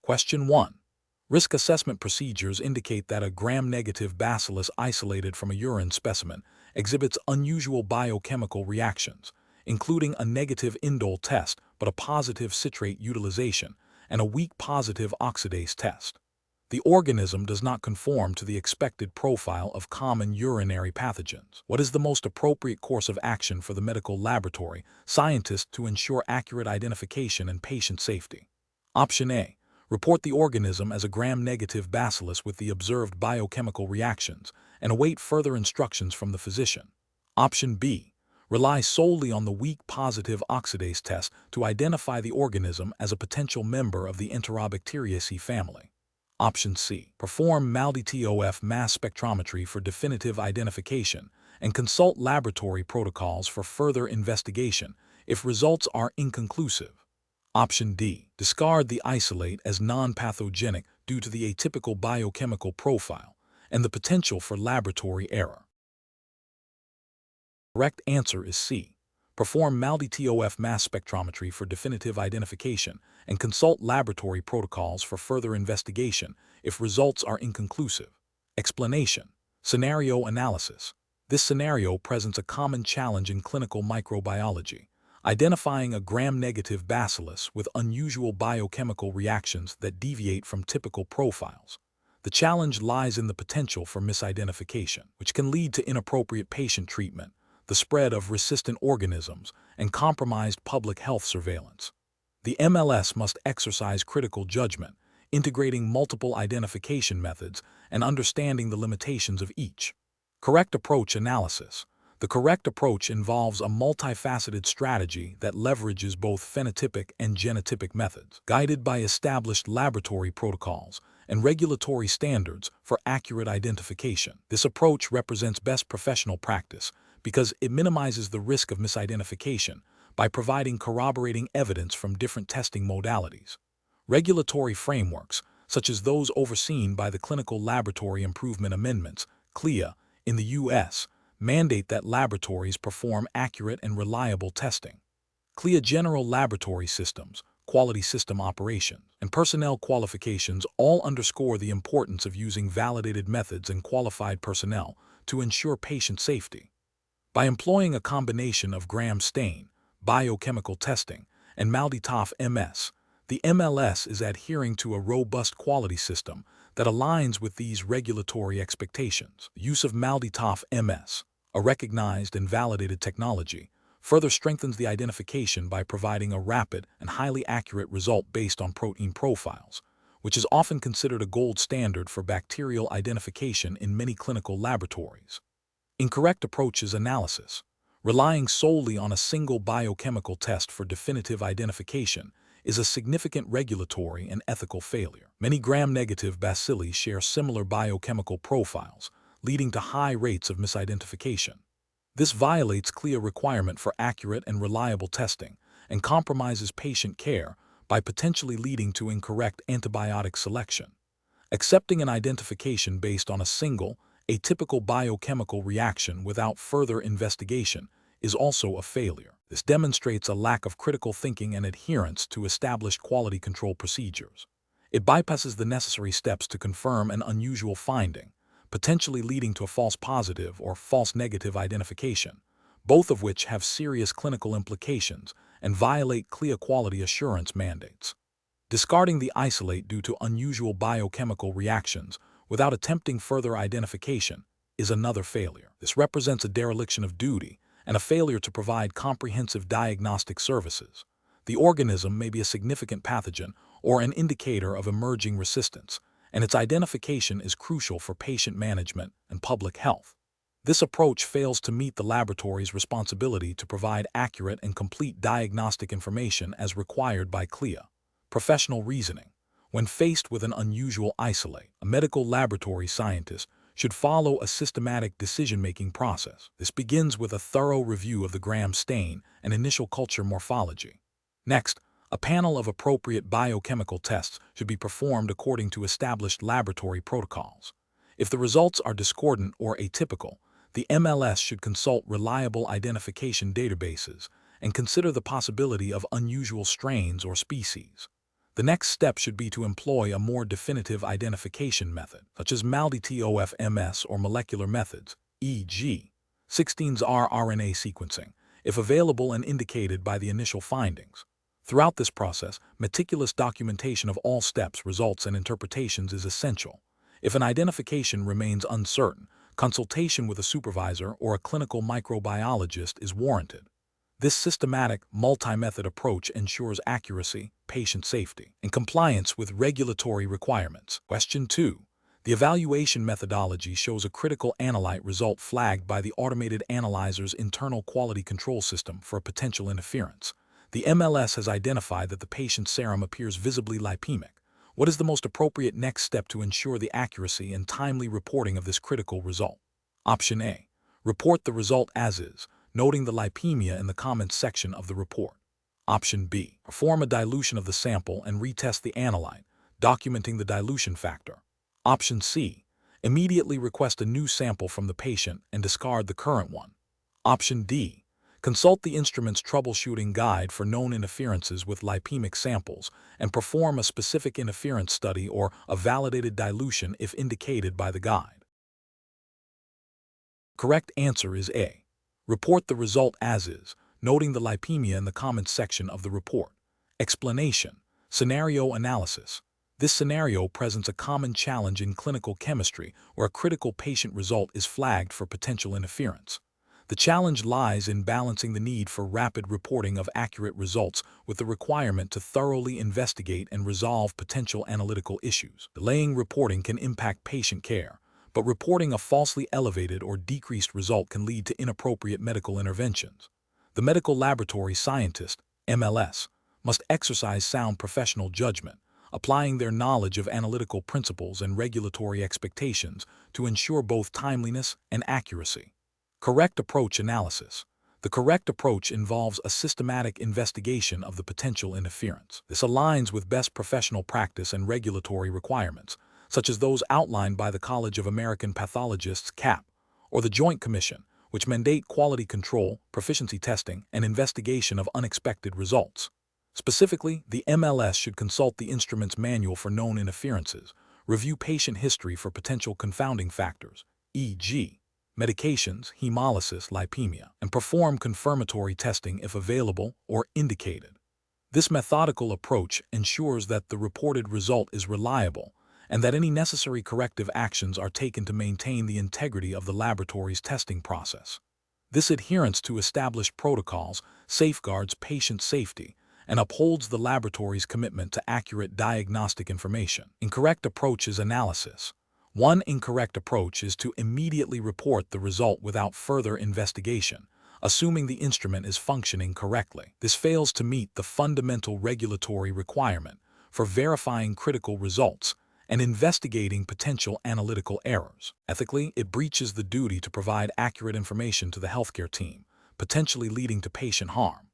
Question 1. Risk assessment procedures indicate that a gram-negative bacillus isolated from a urine specimen exhibits unusual biochemical reactions, including a negative indole test but a positive citrate utilization and a weak positive oxidase test. The organism does not conform to the expected profile of common urinary pathogens. What is the most appropriate course of action for the medical laboratory scientist to ensure accurate identification and patient safety? Option A. Report the organism as a gram-negative bacillus with the observed biochemical reactions and await further instructions from the physician. Option B. Rely solely on the weak positive oxidase test to identify the organism as a potential member of the Enterobacteriaceae family. Option C. Perform MALDI-TOF mass spectrometry for definitive identification and consult laboratory protocols for further investigation if results are inconclusive. Option D. Discard the isolate as non-pathogenic due to the atypical biochemical profile and the potential for laboratory error. The correct answer is C. Perform MALDI-TOF mass spectrometry for definitive identification and consult laboratory protocols for further investigation if results are inconclusive. Explanation. Scenario analysis. This scenario presents a common challenge in clinical microbiology, identifying a gram-negative bacillus with unusual biochemical reactions that deviate from typical profiles. The challenge lies in the potential for misidentification, which can lead to inappropriate patient treatment, the spread of resistant organisms, and compromised public health surveillance. The MLS must exercise critical judgment, integrating multiple identification methods and understanding the limitations of each. Correct approach analysis. The correct approach involves a multifaceted strategy that leverages both phenotypic and genotypic methods, guided by established laboratory protocols and regulatory standards for accurate identification. This approach represents best professional practice because it minimizes the risk of misidentification by providing corroborating evidence from different testing modalities. Regulatory frameworks, such as those overseen by the Clinical Laboratory Improvement Amendments, CLIA, in the U.S., mandate that laboratories perform accurate and reliable testing. CLIA General Laboratory Systems, Quality System Operations, and Personnel Qualifications all underscore the importance of using validated methods and qualified personnel to ensure patient safety. By employing a combination of gram stain, biochemical testing, and MALDI-TOF MS, the MLS is adhering to a robust quality system that aligns with these regulatory expectations. The use of MALDI-TOF MS, a recognized and validated technology, further strengthens the identification by providing a rapid and highly accurate result based on protein profiles, which is often considered a gold standard for bacterial identification in many clinical laboratories. Incorrect approaches analysis. Relying solely on a single biochemical test for definitive identification is a significant regulatory and ethical failure. Many gram-negative bacilli share similar biochemical profiles, leading to high rates of misidentification. This violates CLIA requirement for accurate and reliable testing and compromises patient care by potentially leading to incorrect antibiotic selection. Accepting an identification based on a single, atypical biochemical reaction without further investigation is also a failure. This demonstrates a lack of critical thinking and adherence to established quality control procedures. It bypasses the necessary steps to confirm an unusual finding, potentially leading to a false positive or false negative identification, both of which have serious clinical implications and violate CLIA quality assurance mandates. Discarding the isolate due to unusual biochemical reactions without attempting further identification is another failure. This represents a dereliction of duty and a failure to provide comprehensive diagnostic services. The organism may be a significant pathogen or an indicator of emerging resistance, and its identification is crucial for patient management and public health. This approach fails to meet the laboratory's responsibility to provide accurate and complete diagnostic information as required by CLIA. Professional reasoning. When faced with an unusual isolate, a medical laboratory scientist should follow a systematic decision-making process. This begins with a thorough review of the gram stain and initial culture morphology. Next, a panel of appropriate biochemical tests should be performed according to established laboratory protocols. If the results are discordant or atypical, the MLS should consult reliable identification databases and consider the possibility of unusual strains or species. The next step should be to employ a more definitive identification method, such as MALDI-TOF-MS or molecular methods, e.g., 16'R RNA sequencing, if available and indicated by the initial findings. Throughout this process, meticulous documentation of all steps, results, and interpretations is essential. If an identification remains uncertain, consultation with a supervisor or a clinical microbiologist is warranted. This systematic, multi-method approach ensures accuracy, patient safety, and compliance with regulatory requirements. Question 2. The evaluation methodology shows a critical analyte result flagged by the automated analyzer's internal quality control system for a potential interference. The MLS has identified that the patient's serum appears visibly lipemic. What is the most appropriate next step to ensure the accuracy and timely reporting of this critical result? Option A. Report the result as is, noting the lipemia in the comments section of the report. Option B. Perform a dilution of the sample and retest the analyte, documenting the dilution factor. Option C. Immediately request a new sample from the patient and discard the current one. Option D. Consult the instrument's troubleshooting guide for known interferences with lipemic samples and perform a specific interference study or a validated dilution if indicated by the guide. Correct answer is A. Report the result as is, noting the lipemia in the comments section of the report. Explanation. Scenario analysis. This scenario presents a common challenge in clinical chemistry where a critical patient result is flagged for potential interference. The challenge lies in balancing the need for rapid reporting of accurate results with the requirement to thoroughly investigate and resolve potential analytical issues. Delaying reporting can impact patient care, but reporting a falsely elevated or decreased result can lead to inappropriate medical interventions. The medical laboratory scientist, MLS, must exercise sound professional judgment, applying their knowledge of analytical principles and regulatory expectations to ensure both timeliness and accuracy. Correct approach analysis. The correct approach involves a systematic investigation of the potential interference. This aligns with best professional practice and regulatory requirements, such as those outlined by the College of American Pathologists (CAP), or the Joint Commission, which mandate quality control, proficiency testing, and investigation of unexpected results. Specifically, the MLS should consult the instrument's manual for known interferences, review patient history for potential confounding factors, e.g., medications, hemolysis, lipemia, and perform confirmatory testing if available or indicated. This methodical approach ensures that the reported result is reliable and that any necessary corrective actions are taken to maintain the integrity of the laboratory's testing process. This adherence to established protocols safeguards patient safety and upholds the laboratory's commitment to accurate diagnostic information. Incorrect approach is analysis. One incorrect approach is to immediately report the result without further investigation, assuming the instrument is functioning correctly. This fails to meet the fundamental regulatory requirement for verifying critical results and investigating potential analytical errors. Ethically, it breaches the duty to provide accurate information to the healthcare team, potentially leading to patient harm.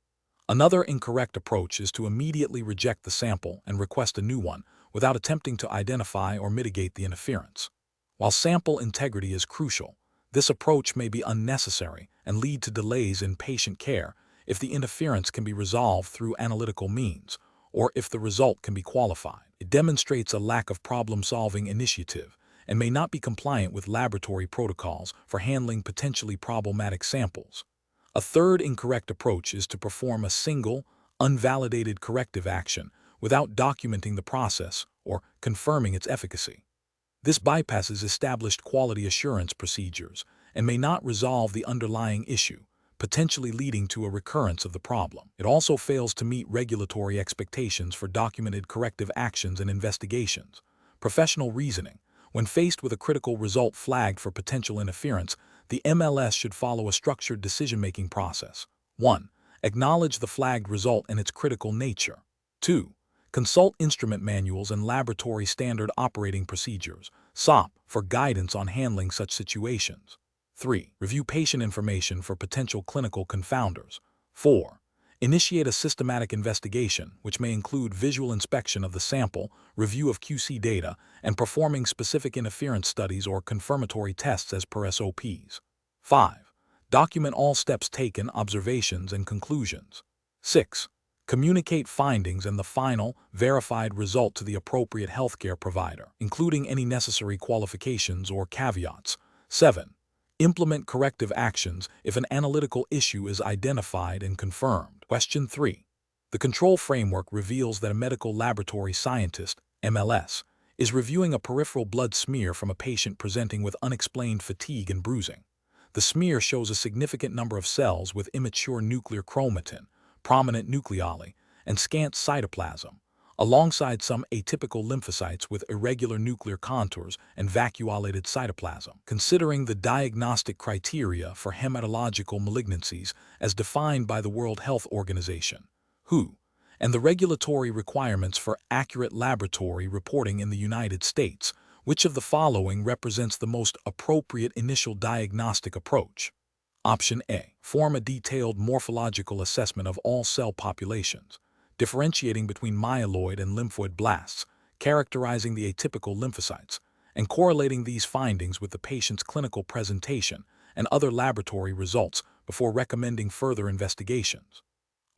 Another incorrect approach is to immediately reject the sample and request a new one without attempting to identify or mitigate the interference. While sample integrity is crucial, this approach may be unnecessary and lead to delays in patient care if the interference can be resolved through analytical means, or if the result can be qualified. It demonstrates a lack of problem-solving initiative and may not be compliant with laboratory protocols for handling potentially problematic samples. A third incorrect approach is to perform a single, unvalidated corrective action without documenting the process or confirming its efficacy. This bypasses established quality assurance procedures and may not resolve the underlying issue, potentially leading to a recurrence of the problem. It also fails to meet regulatory expectations for documented corrective actions and investigations. Professional reasoning. When faced with a critical result flagged for potential interference, the MLS should follow a structured decision-making process. 1. Acknowledge the flagged result and its critical nature. 2. Consult instrument manuals and laboratory standard operating procedures, SOP, for guidance on handling such situations. 3. Review patient information for potential clinical confounders. 4. Initiate a systematic investigation, which may include visual inspection of the sample, review of QC data, and performing specific interference studies or confirmatory tests as per SOPs. 5. Document all steps taken, observations, and conclusions. 6. Communicate findings and the final, verified result to the appropriate healthcare provider, including any necessary qualifications or caveats. 7. Implement corrective actions if an analytical issue is identified and confirmed. Question 3. The control framework reveals that a medical laboratory scientist, MLS, is reviewing a peripheral blood smear from a patient presenting with unexplained fatigue and bruising. The smear shows a significant number of cells with immature nuclear chromatin, prominent nucleoli, and scant cytoplasm, alongside some atypical lymphocytes with irregular nuclear contours and vacuolated cytoplasm. Considering the diagnostic criteria for hematological malignancies as defined by the World Health Organization, WHO, and the regulatory requirements for accurate laboratory reporting in the United States, which of the following represents the most appropriate initial diagnostic approach? Option A. Form a detailed morphological assessment of all cell populations, differentiating between myeloid and lymphoid blasts, characterizing the atypical lymphocytes, and correlating these findings with the patient's clinical presentation and other laboratory results before recommending further investigations.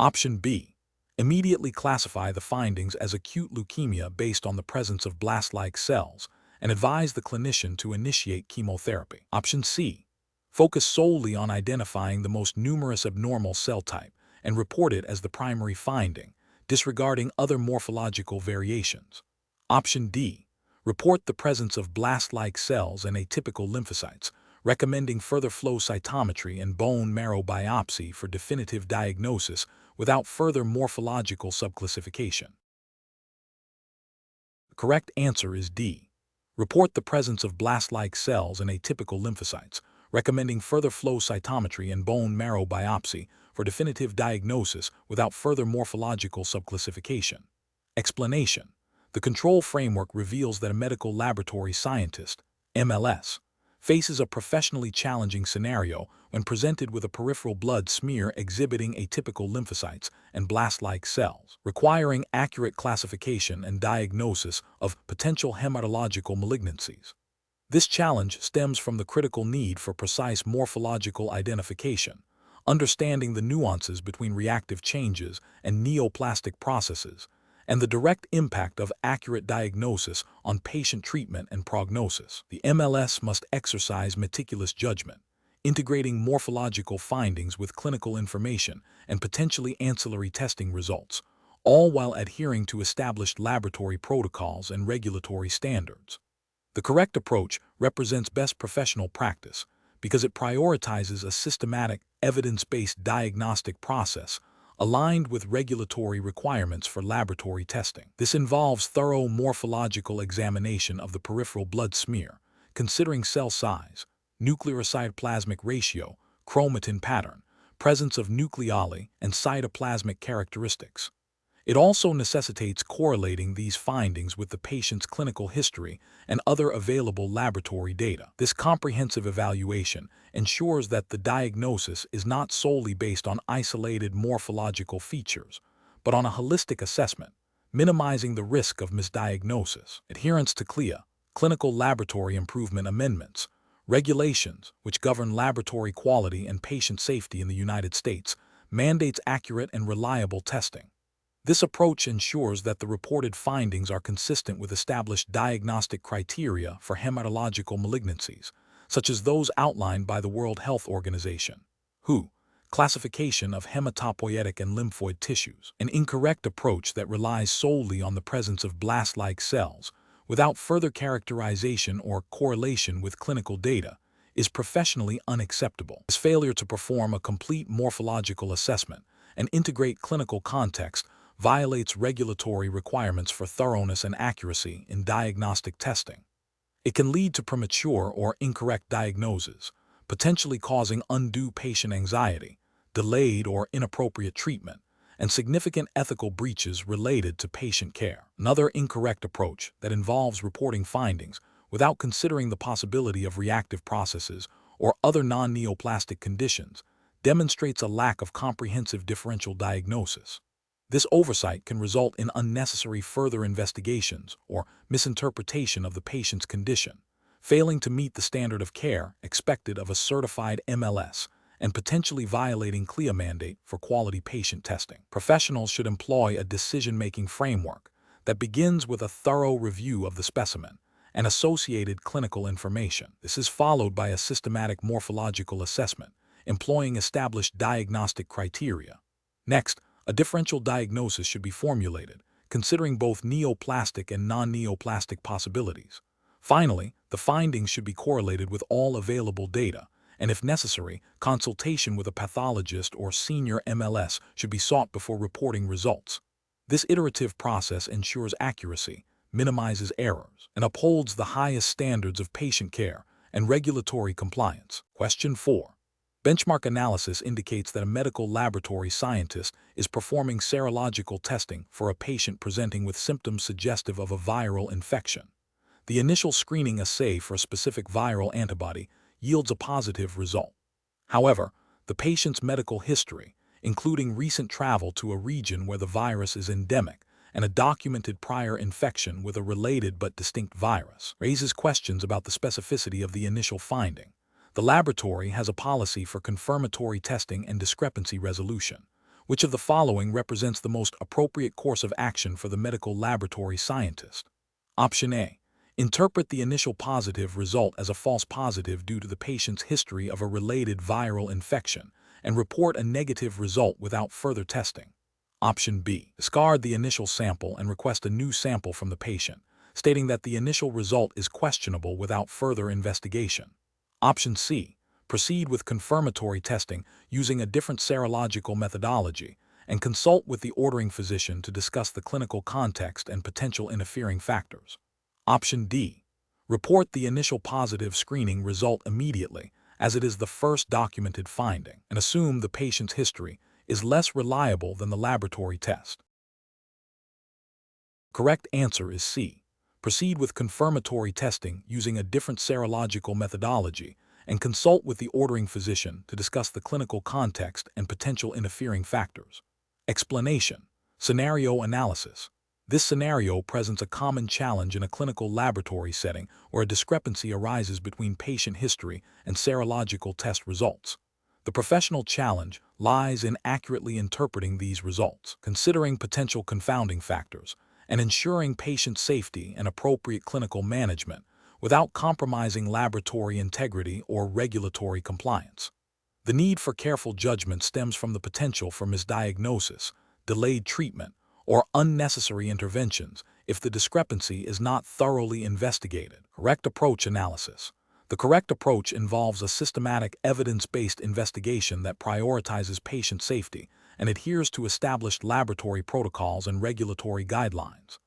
Option B. Immediately classify the findings as acute leukemia based on the presence of blast-like cells and advise the clinician to initiate chemotherapy. Option C. Focus solely on identifying the most numerous abnormal cell type and report it as the primary finding, disregarding other morphological variations. Option D. Report the presence of blast-like cells and atypical lymphocytes, recommending further flow cytometry and bone marrow biopsy for definitive diagnosis without further morphological subclassification. The correct answer is D. Report the presence of blast-like cells and atypical lymphocytes, recommending further flow cytometry and bone marrow biopsy for definitive diagnosis without further morphological subclassification. Explanation. The control framework reveals that a medical laboratory scientist, MLS, faces a professionally challenging scenario when presented with a peripheral blood smear exhibiting atypical lymphocytes and blast-like cells, requiring accurate classification and diagnosis of potential hematological malignancies. This challenge stems from the critical need for precise morphological identification, understanding the nuances between reactive changes and neoplastic processes, and the direct impact of accurate diagnosis on patient treatment and prognosis. The MLS must exercise meticulous judgment, integrating morphological findings with clinical information and potentially ancillary testing results, all while adhering to established laboratory protocols and regulatory standards. The correct approach represents best professional practice because it prioritizes a systematic, evidence-based diagnostic process aligned with regulatory requirements for laboratory testing. This involves thorough morphological examination of the peripheral blood smear, considering cell size, nuclear-cytoplasmic ratio, chromatin pattern, presence of nucleoli, and cytoplasmic characteristics. It also necessitates correlating these findings with the patient's clinical history and other available laboratory data. This comprehensive evaluation ensures that the diagnosis is not solely based on isolated morphological features, but on a holistic assessment, minimizing the risk of misdiagnosis. Adherence to CLIA, Clinical Laboratory Improvement Amendments, regulations which govern laboratory quality and patient safety in the United States, mandates accurate and reliable testing. This approach ensures that the reported findings are consistent with established diagnostic criteria for hematological malignancies, such as those outlined by the World Health Organization, WHO, classification of hematopoietic and lymphoid tissues. An incorrect approach that relies solely on the presence of blast-like cells, without further characterization or correlation with clinical data, is professionally unacceptable. This failure to perform a complete morphological assessment and integrate clinical context violates regulatory requirements for thoroughness and accuracy in diagnostic testing. It can lead to premature or incorrect diagnoses, potentially causing undue patient anxiety, delayed or inappropriate treatment, and significant ethical breaches related to patient care. Another incorrect approach that involves reporting findings without considering the possibility of reactive processes or other non-neoplastic conditions demonstrates a lack of comprehensive differential diagnosis. This oversight can result in unnecessary further investigations or misinterpretation of the patient's condition, failing to meet the standard of care expected of a certified MLS and potentially violating CLIA mandate for quality patient testing. Professionals should employ a decision-making framework that begins with a thorough review of the specimen and associated clinical information. This is followed by a systematic morphological assessment, employing established diagnostic criteria. Next, a differential diagnosis should be formulated, considering both neoplastic and non-neoplastic possibilities. Finally, the findings should be correlated with all available data, and if necessary, consultation with a pathologist or senior MLS should be sought before reporting results. This iterative process ensures accuracy, minimizes errors, and upholds the highest standards of patient care and regulatory compliance. Question 4. Benchmark analysis indicates that a medical laboratory scientist is performing serological testing for a patient presenting with symptoms suggestive of a viral infection. The initial screening assay for a specific viral antibody yields a positive result. However, the patient's medical history, including recent travel to a region where the virus is endemic and a documented prior infection with a related but distinct virus, raises questions about the specificity of the initial finding. The laboratory has a policy for confirmatory testing and discrepancy resolution. Which of the following represents the most appropriate course of action for the medical laboratory scientist? Option A. Interpret the initial positive result as a false positive due to the patient's history of a related viral infection and report a negative result without further testing. Option B. Discard the initial sample and request a new sample from the patient, stating that the initial result is questionable without further investigation. Option C. Proceed with confirmatory testing using a different serological methodology and consult with the ordering physician to discuss the clinical context and potential interfering factors. Option D. Report the initial positive screening result immediately, as it is the first documented finding, and assume the patient's history is less reliable than the laboratory test. Correct answer is C. Proceed with confirmatory testing using a different serological methodology and consult with the ordering physician to discuss the clinical context and potential interfering factors. Explanation. Scenario analysis. This scenario presents a common challenge in a clinical laboratory setting where a discrepancy arises between patient history and serological test results. The professional challenge lies in accurately interpreting these results, considering potential confounding factors, and ensuring patient safety and appropriate clinical management without compromising laboratory integrity or regulatory compliance. The need for careful judgment stems from the potential for misdiagnosis, delayed treatment, or unnecessary interventions if the discrepancy is not thoroughly investigated. Correct approach analysis. The correct approach involves a systematic, evidence-based investigation that prioritizes patient safety and adheres to established laboratory protocols and regulatory guidelines.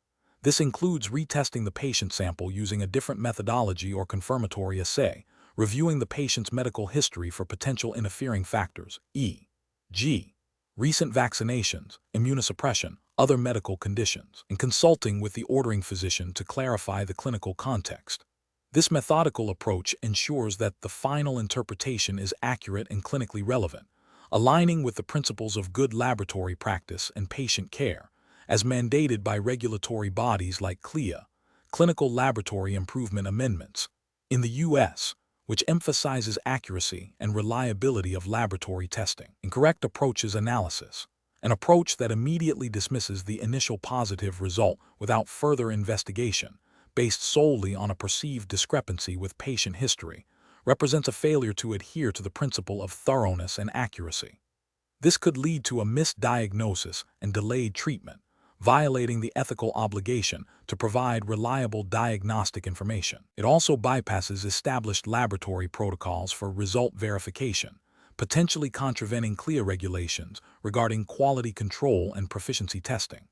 This includes retesting the patient sample using a different methodology or confirmatory assay, reviewing the patient's medical history for potential interfering factors, e.g., recent vaccinations, immunosuppression, other medical conditions, and consulting with the ordering physician to clarify the clinical context. This methodical approach ensures that the final interpretation is accurate and clinically relevant, aligning with the principles of good laboratory practice and patient care, as mandated by regulatory bodies like CLIA, Clinical Laboratory Improvement Amendments, in the U.S., which emphasizes accuracy and reliability of laboratory testing. Incorrect approaches analysis. An approach that immediately dismisses the initial positive result without further investigation, based solely on a perceived discrepancy with patient history, represents a failure to adhere to the principle of thoroughness and accuracy. This could lead to a misdiagnosis and delayed treatment, violating the ethical obligation to provide reliable diagnostic information. It also bypasses established laboratory protocols for result verification, potentially contravening CLIA regulations regarding quality control and proficiency testing.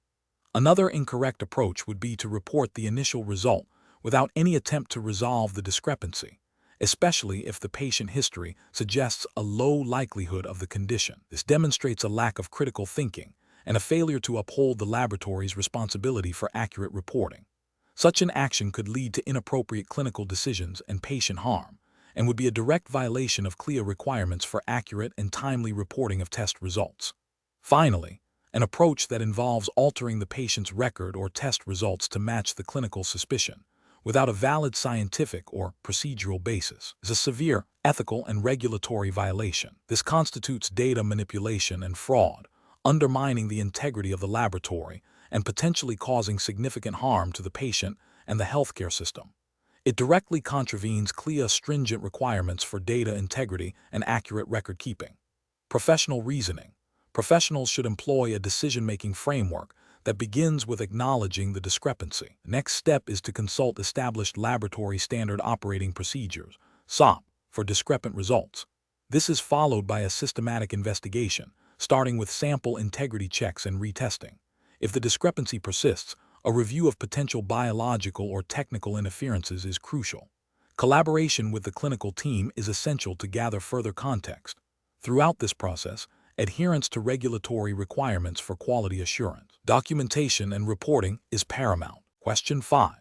Another incorrect approach would be to report the initial result without any attempt to resolve the discrepancy, especially if the patient history suggests a low likelihood of the condition. This demonstrates a lack of critical thinking and a failure to uphold the laboratory's responsibility for accurate reporting. Such an action could lead to inappropriate clinical decisions and patient harm, and would be a direct violation of CLIA requirements for accurate and timely reporting of test results. Finally, an approach that involves altering the patient's record or test results to match the clinical suspicion without a valid scientific or procedural basis is a severe ethical and regulatory violation. This constitutes data manipulation and fraud, undermining the integrity of the laboratory and potentially causing significant harm to the patient and the healthcare system. It directly contravenes CLIA's stringent requirements for data integrity and accurate record keeping. Professional reasoning. Professionals should employ a decision-making framework that begins with acknowledging the discrepancy. The next step is to consult established laboratory standard operating procedures, SOP, for discrepant results. This is followed by a systematic investigation, starting with sample integrity checks and retesting. If the discrepancy persists, a review of potential biological or technical interferences is crucial. Collaboration with the clinical team is essential to gather further context. Throughout this process, adherence to regulatory requirements for quality assurance, documentation and reporting is paramount. Question 5.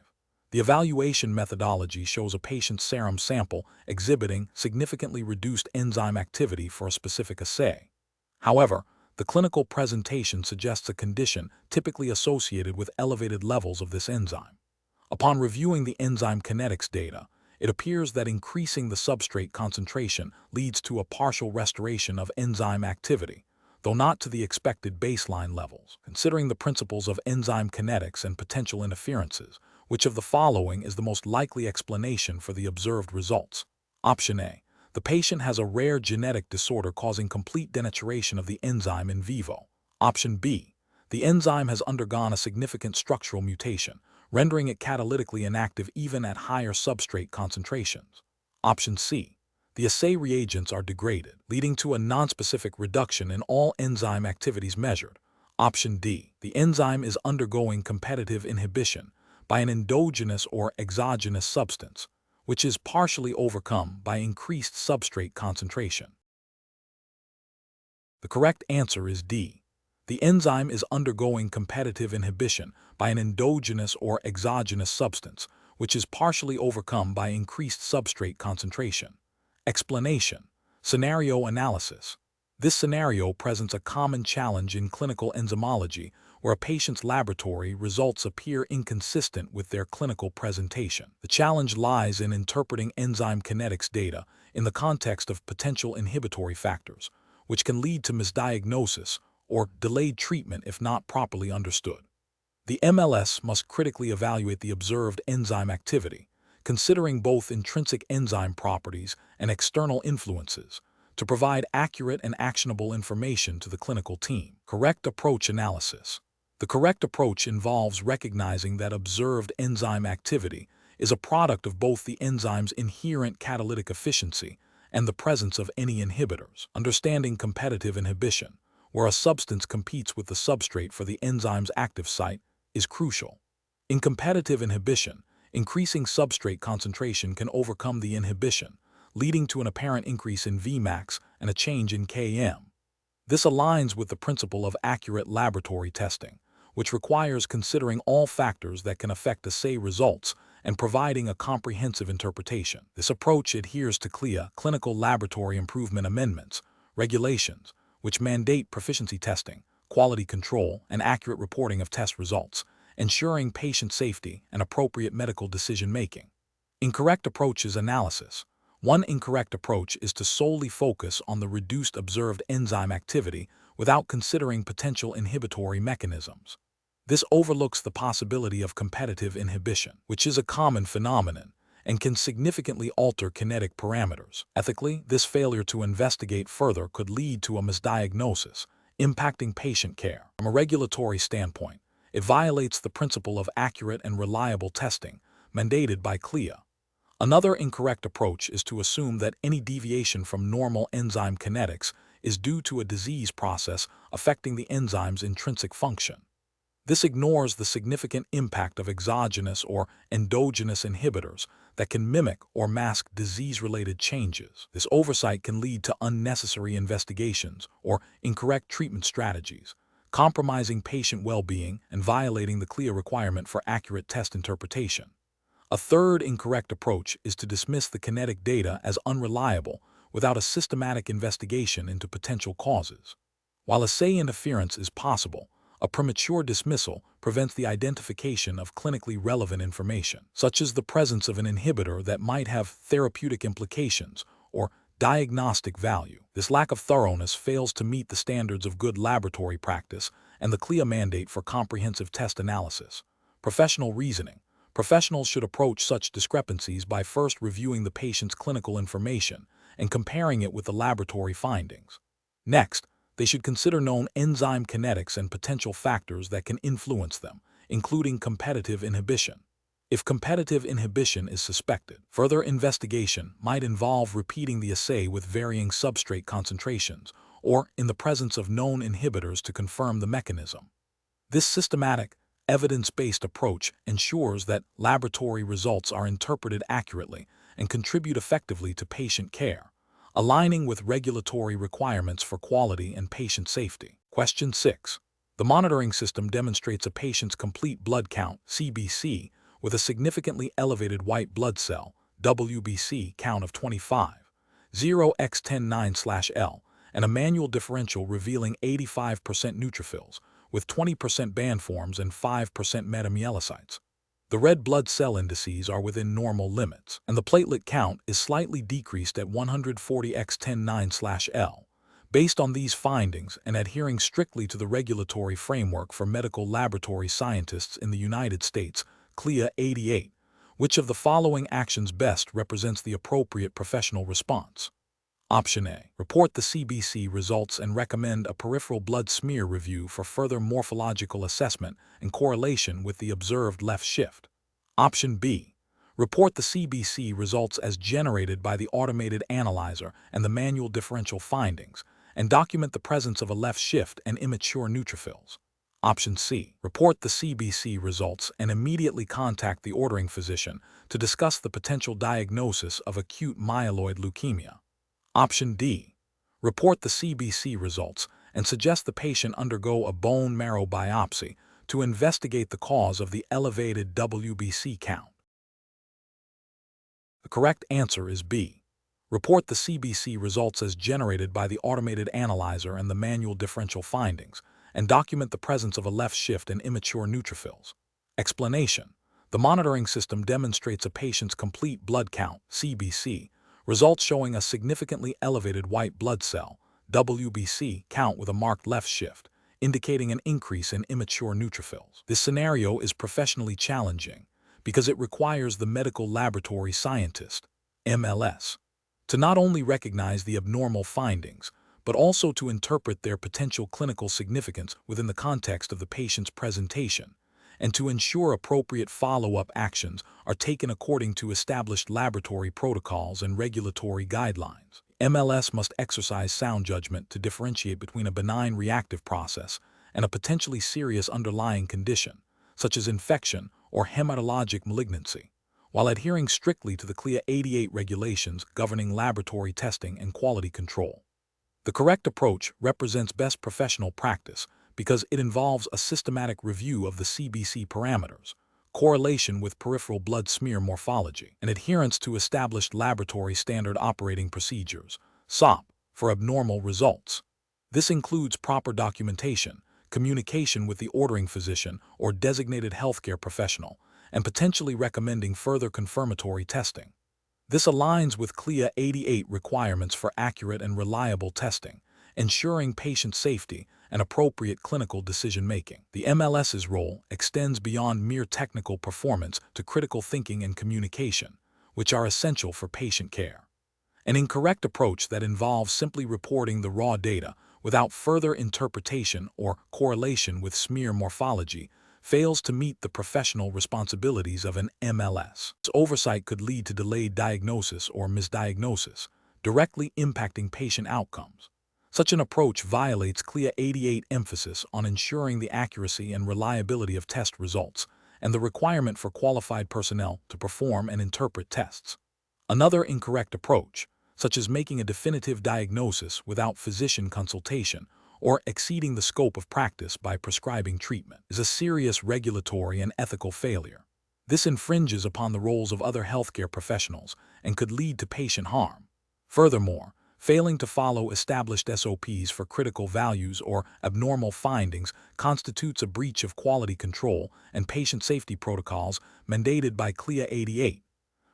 The evaluation methodology shows a patient's serum sample exhibiting significantly reduced enzyme activity for a specific assay. However, the clinical presentation suggests a condition typically associated with elevated levels of this enzyme. Upon reviewing the enzyme kinetics data, it appears that increasing the substrate concentration leads to a partial restoration of enzyme activity, though not to the expected baseline levels. Considering the principles of enzyme kinetics and potential interferences, which of the following is the most likely explanation for the observed results? Option A. The patient has a rare genetic disorder causing complete denaturation of the enzyme in vivo. Option B. The enzyme has undergone a significant structural mutation, rendering it catalytically inactive even at higher substrate concentrations. Option C. The assay reagents are degraded, leading to a nonspecific reduction in all enzyme activities measured. Option D. The enzyme is undergoing competitive inhibition by an endogenous or exogenous substance, which is partially overcome by increased substrate concentration. The correct answer is D. The enzyme is undergoing competitive inhibition by an endogenous or exogenous substance, which is partially overcome by increased substrate concentration. Explanation. Scenario analysis. This scenario presents a common challenge in clinical enzymology where a patient's laboratory results appear inconsistent with their clinical presentation. The challenge lies in interpreting enzyme kinetics data in the context of potential inhibitory factors, which can lead to misdiagnosis or delayed treatment if not properly understood. The MLS must critically evaluate the observed enzyme activity, considering both intrinsic enzyme properties and external influences, to provide accurate and actionable information to the clinical team. Correct approach analysis. The correct approach involves recognizing that observed enzyme activity is a product of both the enzyme's inherent catalytic efficiency and the presence of any inhibitors. Understanding competitive inhibition, where a substance competes with the substrate for the enzyme's active site, is crucial. In competitive inhibition, increasing substrate concentration can overcome the inhibition, leading to an apparent increase in Vmax and a change in Km. This aligns with the principle of accurate laboratory testing, which requires considering all factors that can affect assay results and providing a comprehensive interpretation. This approach adheres to CLIA, Clinical Laboratory Improvement Amendments, regulations, which mandate proficiency testing, quality control, and accurate reporting of test results, ensuring patient safety and appropriate medical decision-making. Incorrect approaches analysis. One incorrect approach is to solely focus on the reduced observed enzyme activity without considering potential inhibitory mechanisms. This overlooks the possibility of competitive inhibition, which is a common phenomenon and can significantly alter kinetic parameters. Ethically, this failure to investigate further could lead to a misdiagnosis, impacting patient care. From a regulatory standpoint, it violates the principle of accurate and reliable testing mandated by CLIA. Another incorrect approach is to assume that any deviation from normal enzyme kinetics is due to a disease process affecting the enzyme's intrinsic function. This ignores the significant impact of exogenous or endogenous inhibitors that can mimic or mask disease-related changes. This oversight can lead to unnecessary investigations or incorrect treatment strategies, compromising patient well-being and violating the CLIA requirement for accurate test interpretation. A third incorrect approach is to dismiss the kinetic data as unreliable without a systematic investigation into potential causes. While assay interference is possible, A premature dismissal prevents the identification of clinically relevant information, such as the presence of an inhibitor that might have therapeutic implications or diagnostic value. This lack of thoroughness fails to meet the standards of good laboratory practice and the CLIA mandate for comprehensive test analysis. Professional reasoning. Professionals should approach such discrepancies by first reviewing the patient's clinical information and comparing it with the laboratory findings. Next, they should consider known enzyme kinetics and potential factors that can influence them, including competitive inhibition. If competitive inhibition is suspected, further investigation might involve repeating the assay with varying substrate concentrations or in the presence of known inhibitors to confirm the mechanism. This systematic, evidence-based approach ensures that laboratory results are interpreted accurately and contribute effectively to patient care, aligning with regulatory requirements for quality and patient safety. Question 6. The monitoring system demonstrates a patient's complete blood count, CBC, with a significantly elevated white blood cell, WBC, count of 25, 0x109/L, and a manual differential revealing 85% neutrophils, with 20% bandforms and 5% metamyelocytes. The red blood cell indices are within normal limits, and the platelet count is slightly decreased at 140x109/L. Based on these findings and adhering strictly to the regulatory framework for medical laboratory scientists in the United States, CLIA 88, which of the following actions best represents the appropriate professional response? Option A. Report the CBC results and recommend a peripheral blood smear review for further morphological assessment and correlation with the observed left shift. Option B. Report the CBC results as generated by the automated analyzer and the manual differential findings, and document the presence of a left shift and immature neutrophils. Option C. Report the CBC results and immediately contact the ordering physician to discuss the potential diagnosis of acute myeloid leukemia. Option D. Report the CBC results and suggest the patient undergo a bone marrow biopsy to investigate the cause of the elevated WBC count. The correct answer is B. Report the CBC results as generated by the automated analyzer and the manual differential findings, and document the presence of a left shift and immature neutrophils. Explanation. The monitoring system demonstrates a patient's complete blood count, CBC, results showing a significantly elevated white blood cell, WBC, count with a marked left shift, indicating an increase in immature neutrophils. This scenario is professionally challenging because it requires the medical laboratory scientist, MLS, to not only recognize the abnormal findings, but also to interpret their potential clinical significance within the context of the patient's presentation, and to ensure appropriate follow-up actions are taken according to established laboratory protocols and regulatory guidelines. MLS must exercise sound judgment to differentiate between a benign reactive process and a potentially serious underlying condition, such as infection or hematologic malignancy, while adhering strictly to the CLIA 88 regulations governing laboratory testing and quality control. The correct approach represents best professional practice because it involves a systematic review of the CBC parameters, correlation with peripheral blood smear morphology, and adherence to established laboratory standard operating procedures, SOP, for abnormal results. This includes proper documentation, communication with the ordering physician or designated healthcare professional, and potentially recommending further confirmatory testing. This aligns with CLIA 88 requirements for accurate and reliable testing, ensuring patient safety and appropriate clinical decision-making. The MLS's role extends beyond mere technical performance to critical thinking and communication, which are essential for patient care. An incorrect approach that involves simply reporting the raw data without further interpretation or correlation with smear morphology fails to meet the professional responsibilities of an MLS. This oversight could lead to delayed diagnosis or misdiagnosis, directly impacting patient outcomes. Such an approach violates CLIA 88 emphasis on ensuring the accuracy and reliability of test results and the requirement for qualified personnel to perform and interpret tests. Another incorrect approach, such as making a definitive diagnosis without physician consultation or exceeding the scope of practice by prescribing treatment, is a serious regulatory and ethical failure. This infringes upon the roles of other healthcare professionals and could lead to patient harm. Furthermore, Failing to follow established SOPs for critical values or abnormal findings constitutes a breach of quality control and patient safety protocols mandated by CLIA 88.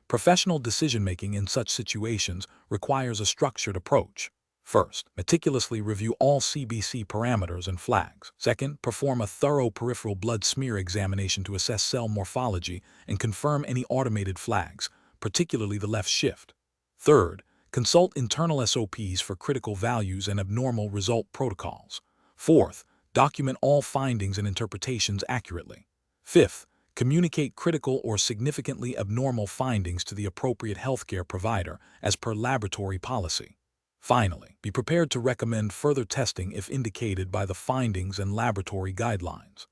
Professional decision-making in such situations requires a structured approach. First, meticulously review all CBC parameters and flags. Second, perform a thorough peripheral blood smear examination to assess cell morphology and confirm any automated flags, particularly the left shift. Third, consult internal SOPs for critical values and abnormal result protocols. Fourth, document all findings and interpretations accurately. Fifth, communicate critical or significantly abnormal findings to the appropriate healthcare provider as per laboratory policy. Finally, be prepared to recommend further testing if indicated by the findings and laboratory guidelines.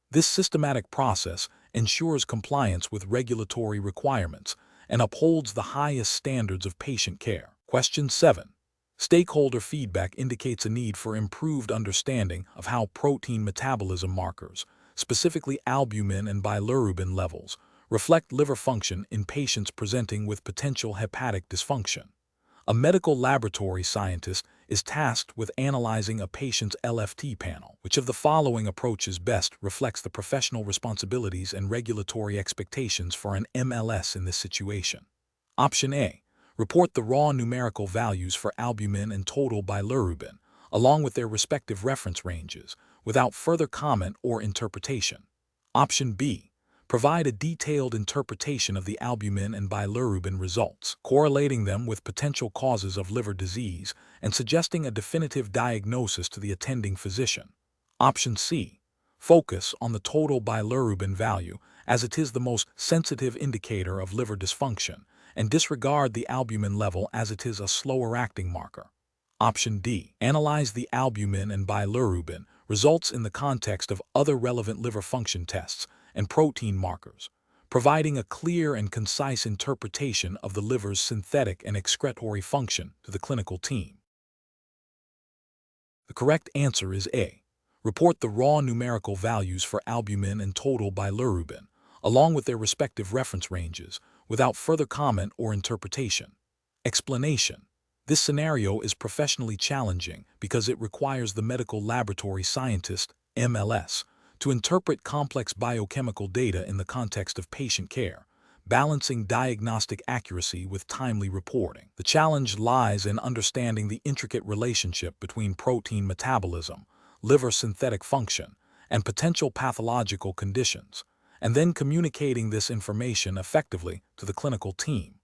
This systematic process ensures compliance with regulatory requirements and upholds the highest standards of patient care. Question 7. Stakeholder feedback indicates a need for improved understanding of how protein metabolism markers, specifically albumin and bilirubin levels, reflect liver function in patients presenting with potential hepatic dysfunction. A medical laboratory scientist is tasked with analyzing a patient's LFT panel. Which of the following approaches best reflects the professional responsibilities and regulatory expectations for an MLS in this situation? Option A. Report the raw numerical values for albumin and total bilirubin, along with their respective reference ranges, without further comment or interpretation. Option B. Provide a detailed interpretation of the albumin and bilirubin results, correlating them with potential causes of liver disease and suggesting a definitive diagnosis to the attending physician. Option C. Focus on the total bilirubin value as it is the most sensitive indicator of liver dysfunction, and disregard the albumin level as it is a slower-acting marker. Option D. Analyze the albumin and bilirubin results in the context of other relevant liver function tests and protein markers, providing a clear and concise interpretation of the liver's synthetic and excretory function to the clinical team. The correct answer is A. Report the raw numerical values for albumin and total bilirubin, along with their respective reference ranges, without further comment or interpretation. Explanation. This scenario is professionally challenging because it requires the medical laboratory scientist, MLS, to interpret complex biochemical data in the context of patient care, balancing diagnostic accuracy with timely reporting. The challenge lies in understanding the intricate relationship between protein metabolism, liver synthetic function, and potential pathological conditions, and then communicating this information effectively to the clinical team.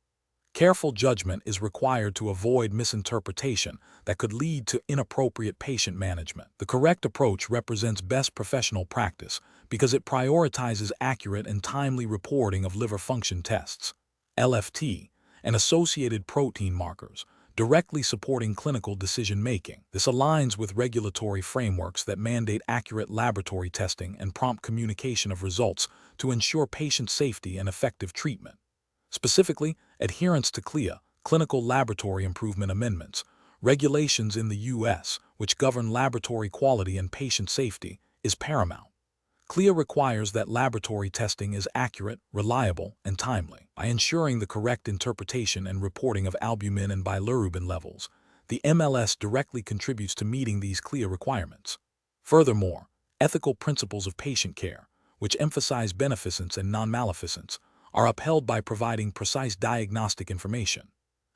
Careful judgment is required to avoid misinterpretation that could lead to inappropriate patient management. The correct approach represents best professional practice because it prioritizes accurate and timely reporting of liver function tests, LFT, and associated protein markers, directly supporting clinical decision-making. This aligns with regulatory frameworks that mandate accurate laboratory testing and prompt communication of results to ensure patient safety and effective treatment. Specifically, adherence to CLIA, Clinical Laboratory Improvement Amendments, regulations in the U.S., which govern laboratory quality and patient safety, is paramount. CLIA requires that laboratory testing is accurate, reliable, and timely. By ensuring the correct interpretation and reporting of albumin and bilirubin levels, the MLS directly contributes to meeting these CLIA requirements. Furthermore, ethical principles of patient care, which emphasize beneficence and non-maleficence, are upheld by providing precise diagnostic information.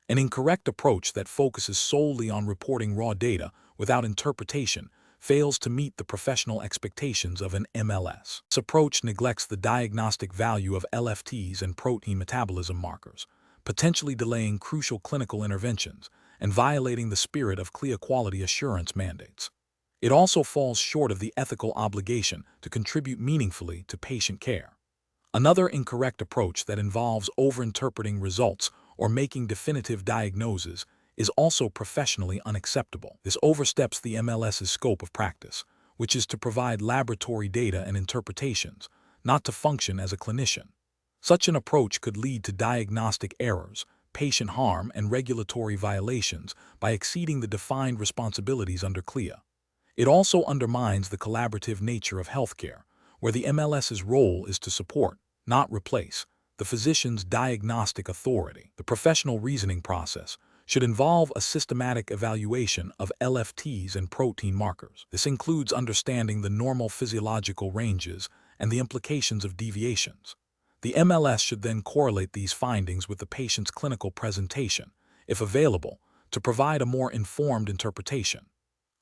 An incorrect approach that focuses solely on reporting raw data without interpretation fails to meet the professional expectations of an MLS. This approach neglects the diagnostic value of LFTs and protein metabolism markers, potentially delaying crucial clinical interventions and violating the spirit of CLIA quality assurance mandates. It also falls short of the ethical obligation to contribute meaningfully to patient care. Another incorrect approach that involves overinterpreting results or making definitive diagnoses is also professionally unacceptable. This oversteps the MLS's scope of practice, which is to provide laboratory data and interpretations, not to function as a clinician. Such an approach could lead to diagnostic errors, patient harm, and regulatory violations by exceeding the defined responsibilities under CLIA. It also undermines the collaborative nature of healthcare, where the MLS's role is to support, not replace, the physician's diagnostic authority. The professional reasoning process should involve a systematic evaluation of LFTs and protein markers. This includes understanding the normal physiological ranges and the implications of deviations. The MLS should then correlate these findings with the patient's clinical presentation, if available, to provide a more informed interpretation.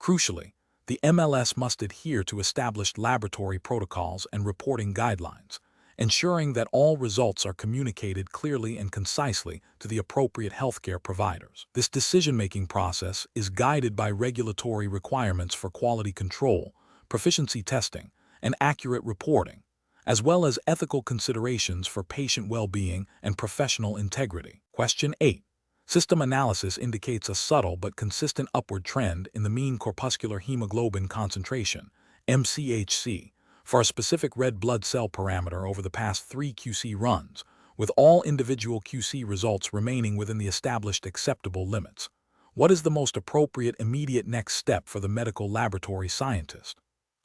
Crucially, the MLS must adhere to established laboratory protocols and reporting guidelines, ensuring that all results are communicated clearly and concisely to the appropriate healthcare providers. This decision-making process is guided by regulatory requirements for quality control, proficiency testing, and accurate reporting, as well as ethical considerations for patient well-being and professional integrity. Question 8. System analysis indicates a subtle but consistent upward trend in the mean corpuscular hemoglobin concentration, MCHC, for a specific red blood cell parameter over the past 3 QC runs, with all individual QC results remaining within the established acceptable limits. What is the most appropriate immediate next step for the medical laboratory scientist?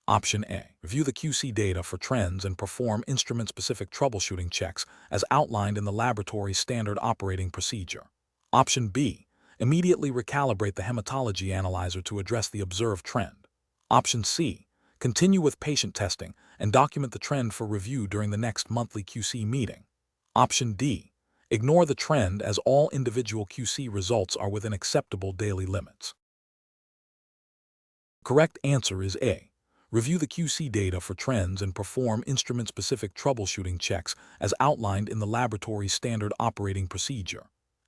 Option A. Review the QC data for trends and perform instrument-specific troubleshooting checks as outlined in the laboratory's standard operating procedure. Option B. Immediately recalibrate the hematology analyzer to address the observed trend. Option C. Continue with patient testing and document the trend for review during the next monthly QC meeting. Option D. Ignore the trend as all individual QC results are within acceptable daily limits. Correct answer is A. Review the QC data for trends and perform instrument-specific troubleshooting checks as outlined in the laboratory's standard operating procedure.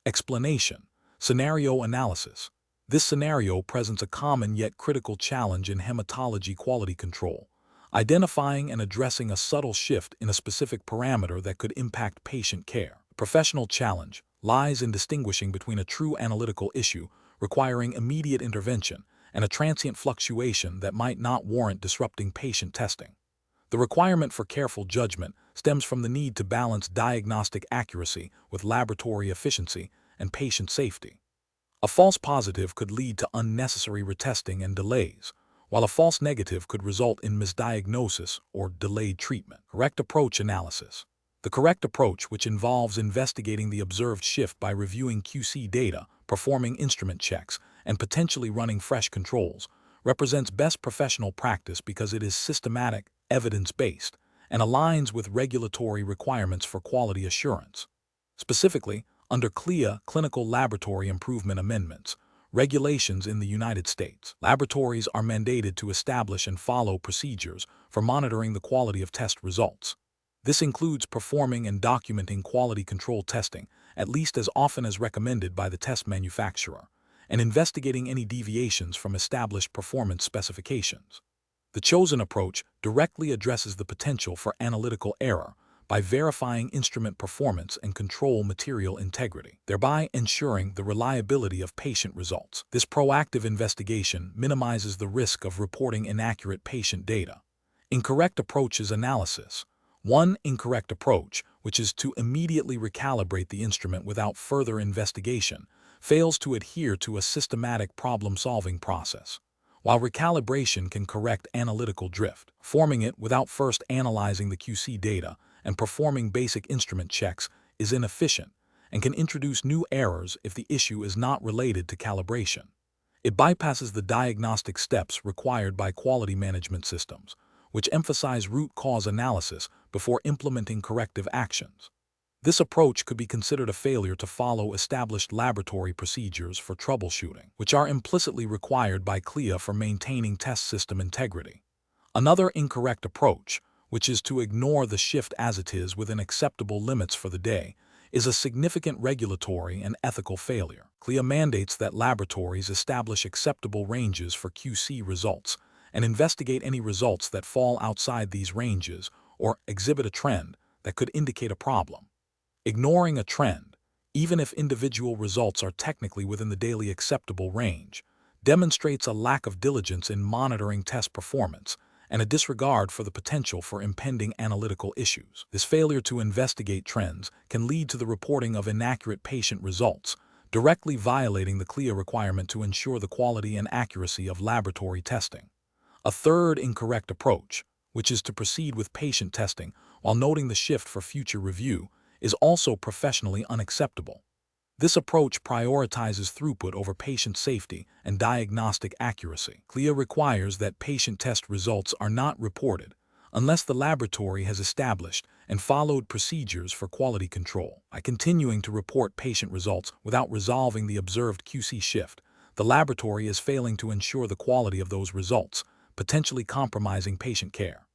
Explanation. Scenario analysis. This scenario presents a common yet critical challenge in hematology quality control, identifying and addressing a subtle shift in a specific parameter that could impact patient care. The professional challenge lies in distinguishing between a true analytical issue requiring immediate intervention and a transient fluctuation that might not warrant disrupting patient testing. The requirement for careful judgment stems from the need to balance diagnostic accuracy with laboratory efficiency and patient safety. A false positive could lead to unnecessary retesting and delays, while a false negative could result in misdiagnosis or delayed treatment. Correct approach analysis. The correct approach, which involves investigating the observed shift by reviewing QC data, performing instrument checks, and potentially running fresh controls, represents best professional practice because it is systematic, evidence-based, and aligns with regulatory requirements for quality assurance. Specifically, under CLIA Clinical Laboratory Improvement Amendments, regulations in the United States, laboratories are mandated to establish and follow procedures for monitoring the quality of test results. This includes performing and documenting quality control testing at least as often as recommended by the test manufacturer, and investigating any deviations from established performance specifications. The chosen approach directly addresses the potential for analytical error by verifying instrument performance and control material integrity, thereby ensuring the reliability of patient results. This proactive investigation minimizes the risk of reporting inaccurate patient data. Incorrect approaches analysis. One incorrect approach, which is to immediately recalibrate the instrument without further investigation, fails to adhere to a systematic problem-solving process. While recalibration can correct analytical drift, forming it without first analyzing the QC data and performing basic instrument checks is inefficient and can introduce new errors if the issue is not related to calibration. It bypasses the diagnostic steps required by quality management systems, which emphasize root cause analysis before implementing corrective actions. This approach could be considered a failure to follow established laboratory procedures for troubleshooting, which are implicitly required by CLIA for maintaining test system integrity. Another incorrect approach, which is to ignore the shift as it is within acceptable limits for the day, is a significant regulatory and ethical failure. CLIA mandates that laboratories establish acceptable ranges for QC results and investigate any results that fall outside these ranges or exhibit a trend that could indicate a problem. Ignoring a trend, even if individual results are technically within the daily acceptable range, demonstrates a lack of diligence in monitoring test performance and a disregard for the potential for impending analytical issues. This failure to investigate trends can lead to the reporting of inaccurate patient results, directly violating the CLIA requirement to ensure the quality and accuracy of laboratory testing. A third incorrect approach, which is to proceed with patient testing while noting the shift for future review, is also professionally unacceptable. This approach prioritizes throughput over patient safety and diagnostic accuracy. CLIA requires that patient test results are not reported unless the laboratory has established and followed procedures for quality control. By continuing to report patient results without resolving the observed QC shift, the laboratory is failing to ensure the quality of those results, potentially compromising patient care.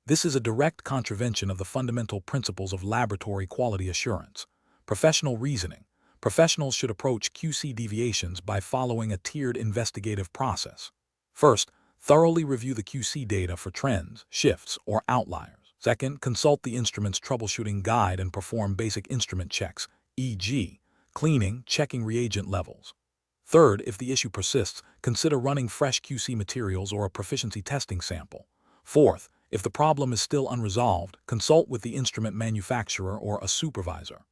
This is a direct contravention of the fundamental principles of laboratory quality assurance. Professional reasoning. Professionals should approach QC deviations by following a tiered investigative process. First, thoroughly review the QC data for trends, shifts, or outliers. Second, consult the instrument's troubleshooting guide and perform basic instrument checks, e.g., cleaning, checking reagent levels. Third, if the issue persists, consider running fresh QC materials or a proficiency testing sample. Fourth, if the problem is still unresolved, consult with the instrument manufacturer or a supervisor.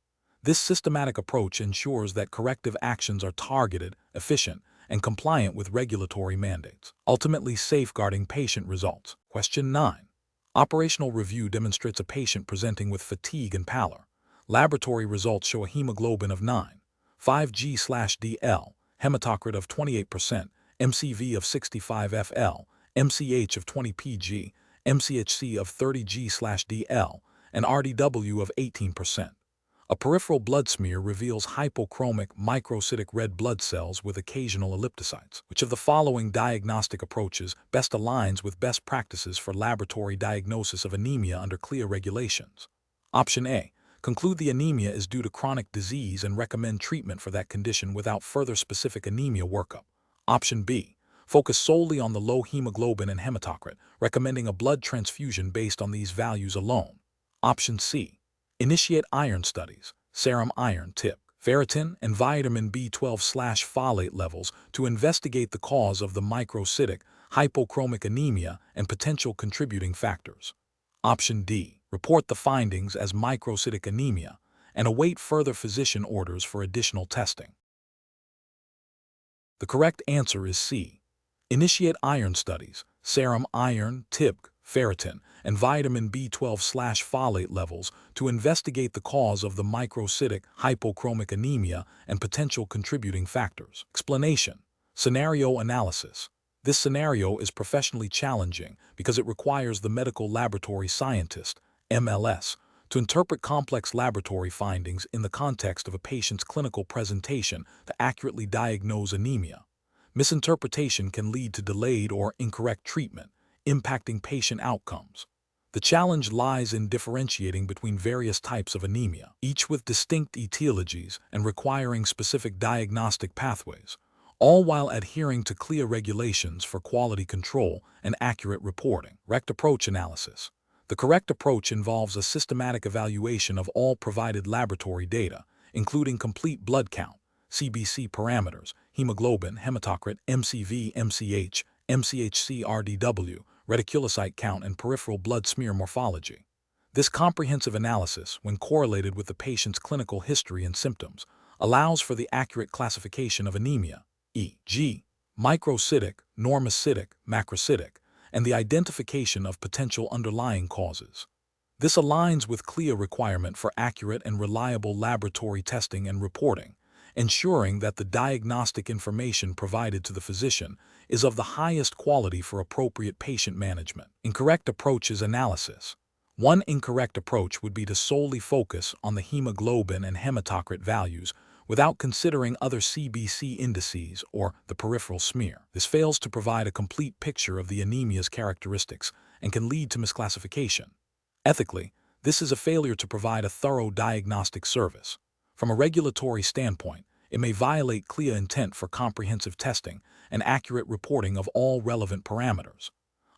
This systematic approach ensures that corrective actions are targeted, efficient, and compliant with regulatory mandates, ultimately safeguarding patient results. Question 9. Operational review demonstrates a patient presenting with fatigue and pallor. Laboratory results show a hemoglobin of 9.5 g/dl, hematocrit of 28%, MCV of 65 FL, MCH of 20 pg, MCHC of 30 g/dl, and RDW of 18%. A peripheral blood smear reveals hypochromic microcytic red blood cells with occasional elliptocytes. Which of the following diagnostic approaches best aligns with best practices for laboratory diagnosis of anemia under CLIA regulations? Option A. Conclude the anemia is due to chronic disease and recommend treatment for that condition without further specific anemia workup. Option B. Focus solely on the low hemoglobin and hematocrit, recommending a blood transfusion based on these values alone. Option C. Initiate iron studies, serum iron, TIP, ferritin, and vitamin B12/folate levels to investigate the cause of the microcytic, hypochromic anemia and potential contributing factors. Option D. Report the findings as microcytic anemia and await further physician orders for additional testing. The correct answer is C. Initiate iron studies, serum iron, TIP, ferritin, and vitamin B12/folate levels to investigate the cause of the microcytic, hypochromic anemia and potential contributing factors. Explanation. Scenario analysis. This scenario is professionally challenging because it requires the medical laboratory scientist, MLS, to interpret complex laboratory findings in the context of a patient's clinical presentation to accurately diagnose anemia. Misinterpretation can lead to delayed or incorrect treatment, impacting patient outcomes. The challenge lies in differentiating between various types of anemia, each with distinct etiologies and requiring specific diagnostic pathways, all while adhering to CLIA regulations for quality control and accurate reporting. Correct approach analysis. The correct approach involves a systematic evaluation of all provided laboratory data, including complete blood count, CBC parameters, hemoglobin, hematocrit, MCV, MCH, MCHC, RDW, reticulocyte count, and peripheral blood smear morphology. This comprehensive analysis, when correlated with the patient's clinical history and symptoms, allows for the accurate classification of anemia, e.g., microcytic, normocytic, macrocytic, and the identification of potential underlying causes. This aligns with CLIA requirement for accurate and reliable laboratory testing and reporting, ensuring that the diagnostic information provided to the physician is of the highest quality for appropriate patient management. Incorrect approaches analysis. One incorrect approach would be to solely focus on the hemoglobin and hematocrit values without considering other CBC indices or the peripheral smear. This fails to provide a complete picture of the anemia's characteristics and can lead to misclassification. Ethically, this is a failure to provide a thorough diagnostic service. From a regulatory standpoint, it may violate CLIA intent for comprehensive testing and accurate reporting of all relevant parameters.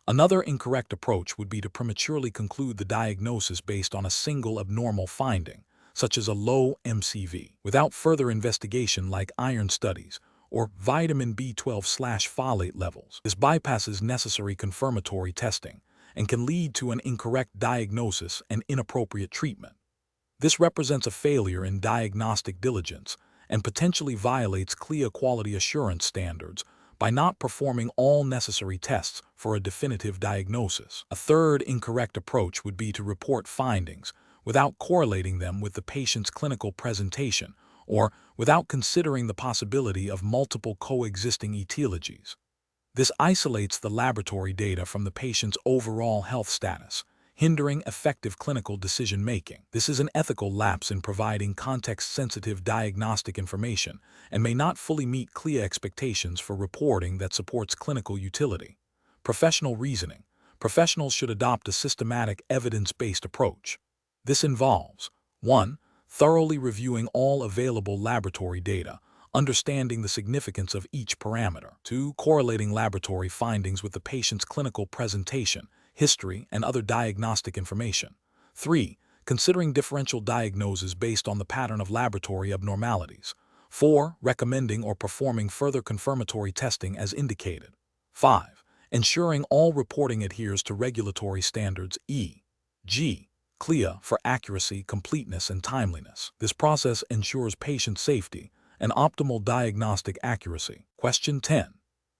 Another incorrect approach would be to prematurely conclude the diagnosis based on a single abnormal finding, such as a low MCV, without further investigation like iron studies or vitamin B12/folate levels. This bypasses necessary confirmatory testing and can lead to an incorrect diagnosis and inappropriate treatment. This represents a failure in diagnostic diligence and potentially violates CLIA quality assurance standards by not performing all necessary tests for a definitive diagnosis. A third incorrect approach would be to report findings without correlating them with the patient's clinical presentation or without considering the possibility of multiple coexisting etiologies. This isolates the laboratory data from the patient's overall health status, hindering effective clinical decision-making. This is an ethical lapse in providing context-sensitive diagnostic information and may not fully meet CLIA expectations for reporting that supports clinical utility. Professional reasoning. Professionals should adopt a systematic, evidence-based approach. This involves 1. Thoroughly reviewing all available laboratory data, understanding the significance of each parameter. 2. Correlating laboratory findings with the patient's clinical presentation, history, and other diagnostic information. 3. Considering differential diagnoses based on the pattern of laboratory abnormalities. 4. Recommending or performing further confirmatory testing as indicated. 5. Ensuring all reporting adheres to regulatory standards e.g. CLIA for accuracy, completeness, and timeliness. This process ensures patient safety and optimal diagnostic accuracy. Question 10.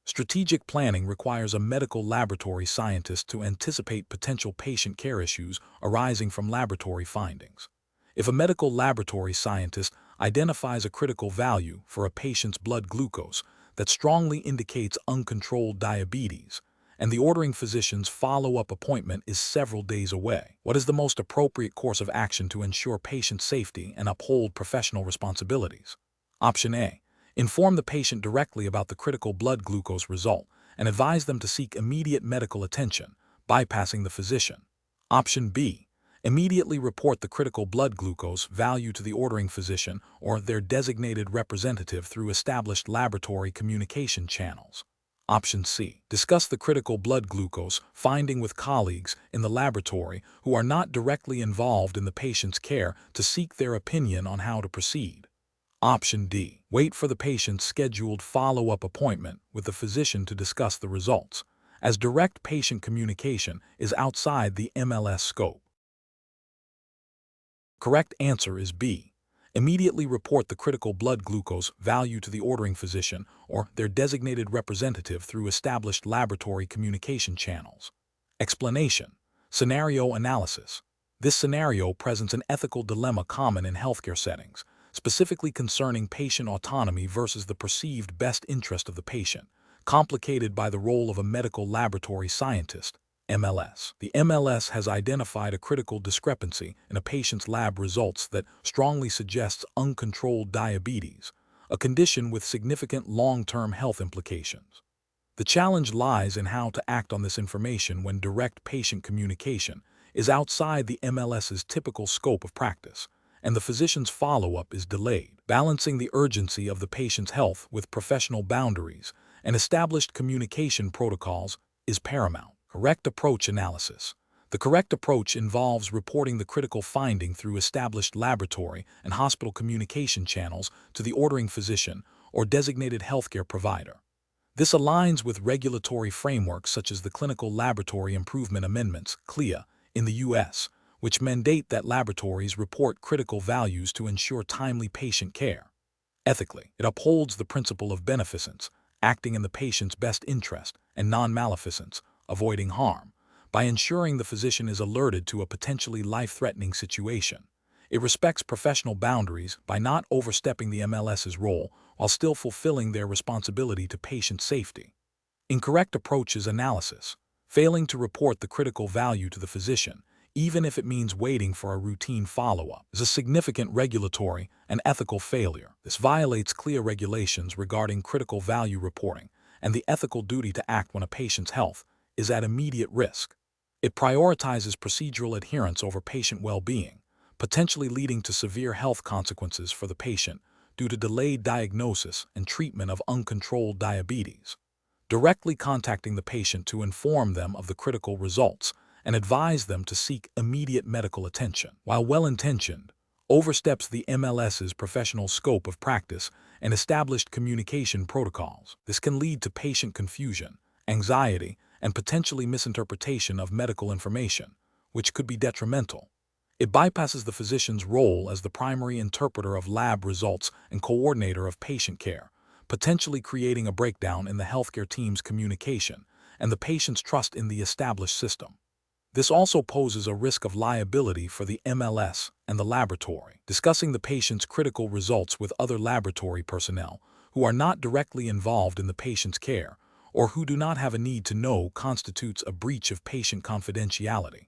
Strategic planning requires a medical laboratory scientist to anticipate potential patient care issues arising from laboratory findings. If a medical laboratory scientist identifies a critical value for a patient's blood glucose that strongly indicates uncontrolled diabetes, and the ordering physician's follow-up appointment is several days away, what is the most appropriate course of action to ensure patient safety and uphold professional responsibilities? Option A. Inform the patient directly about the critical blood glucose result and advise them to seek immediate medical attention, bypassing the physician. Option B. Immediately report the critical blood glucose value to the ordering physician or their designated representative through established laboratory communication channels. Option C. Discuss the critical blood glucose finding with colleagues in the laboratory who are not directly involved in the patient's care to seek their opinion on how to proceed. Option D. Wait for the patient's scheduled follow-up appointment with the physician to discuss the results, as direct patient communication is outside the MLS scope. Correct answer is B. Immediately report the critical blood glucose value to the ordering physician or their designated representative through established laboratory communication channels. Explanation. Scenario analysis. This scenario presents an ethical dilemma common in healthcare settings, specifically concerning patient autonomy versus the perceived best interest of the patient, complicated by the role of a medical laboratory scientist, MLS. The MLS has identified a critical discrepancy in a patient's lab results that strongly suggests uncontrolled diabetes, a condition with significant long-term health implications. The challenge lies in how to act on this information when direct patient communication is outside the MLS's typical scope of practice, and the physician's follow-up is delayed. Balancing the urgency of the patient's health with professional boundaries and established communication protocols is paramount. Correct approach analysis. The correct approach involves reporting the critical finding through established laboratory and hospital communication channels to the ordering physician or designated healthcare provider. This aligns with regulatory frameworks such as the Clinical Laboratory Improvement Amendments, CLIA, in the U.S., which mandate that laboratories report critical values to ensure timely patient care. Ethically, it upholds the principle of beneficence, acting in the patient's best interest, and non-maleficence, avoiding harm, by ensuring the physician is alerted to a potentially life-threatening situation. It respects professional boundaries by not overstepping the MLS's role while still fulfilling their responsibility to patient safety. Incorrect approaches analysis. Failing to report the critical value to the physician, even if it means waiting for a routine follow-up, is a significant regulatory and ethical failure. This violates CLIA regulations regarding critical value reporting and the ethical duty to act when a patient's health is at immediate risk. It prioritizes procedural adherence over patient well-being, potentially leading to severe health consequences for the patient due to delayed diagnosis and treatment of uncontrolled diabetes. Directly contacting the patient to inform them of the critical results and advise them to seek immediate medical attention, while well-intentioned, oversteps the MLS's professional scope of practice and established communication protocols. This can lead to patient confusion, anxiety, and potentially misinterpretation of medical information, which could be detrimental. It bypasses the physician's role as the primary interpreter of lab results and coordinator of patient care, potentially creating a breakdown in the healthcare team's communication and the patient's trust in the established system. This also poses a risk of liability for the MLS and the laboratory. Discussing the patient's critical results with other laboratory personnel who are not directly involved in the patient's care or who do not have a need to know constitutes a breach of patient confidentiality.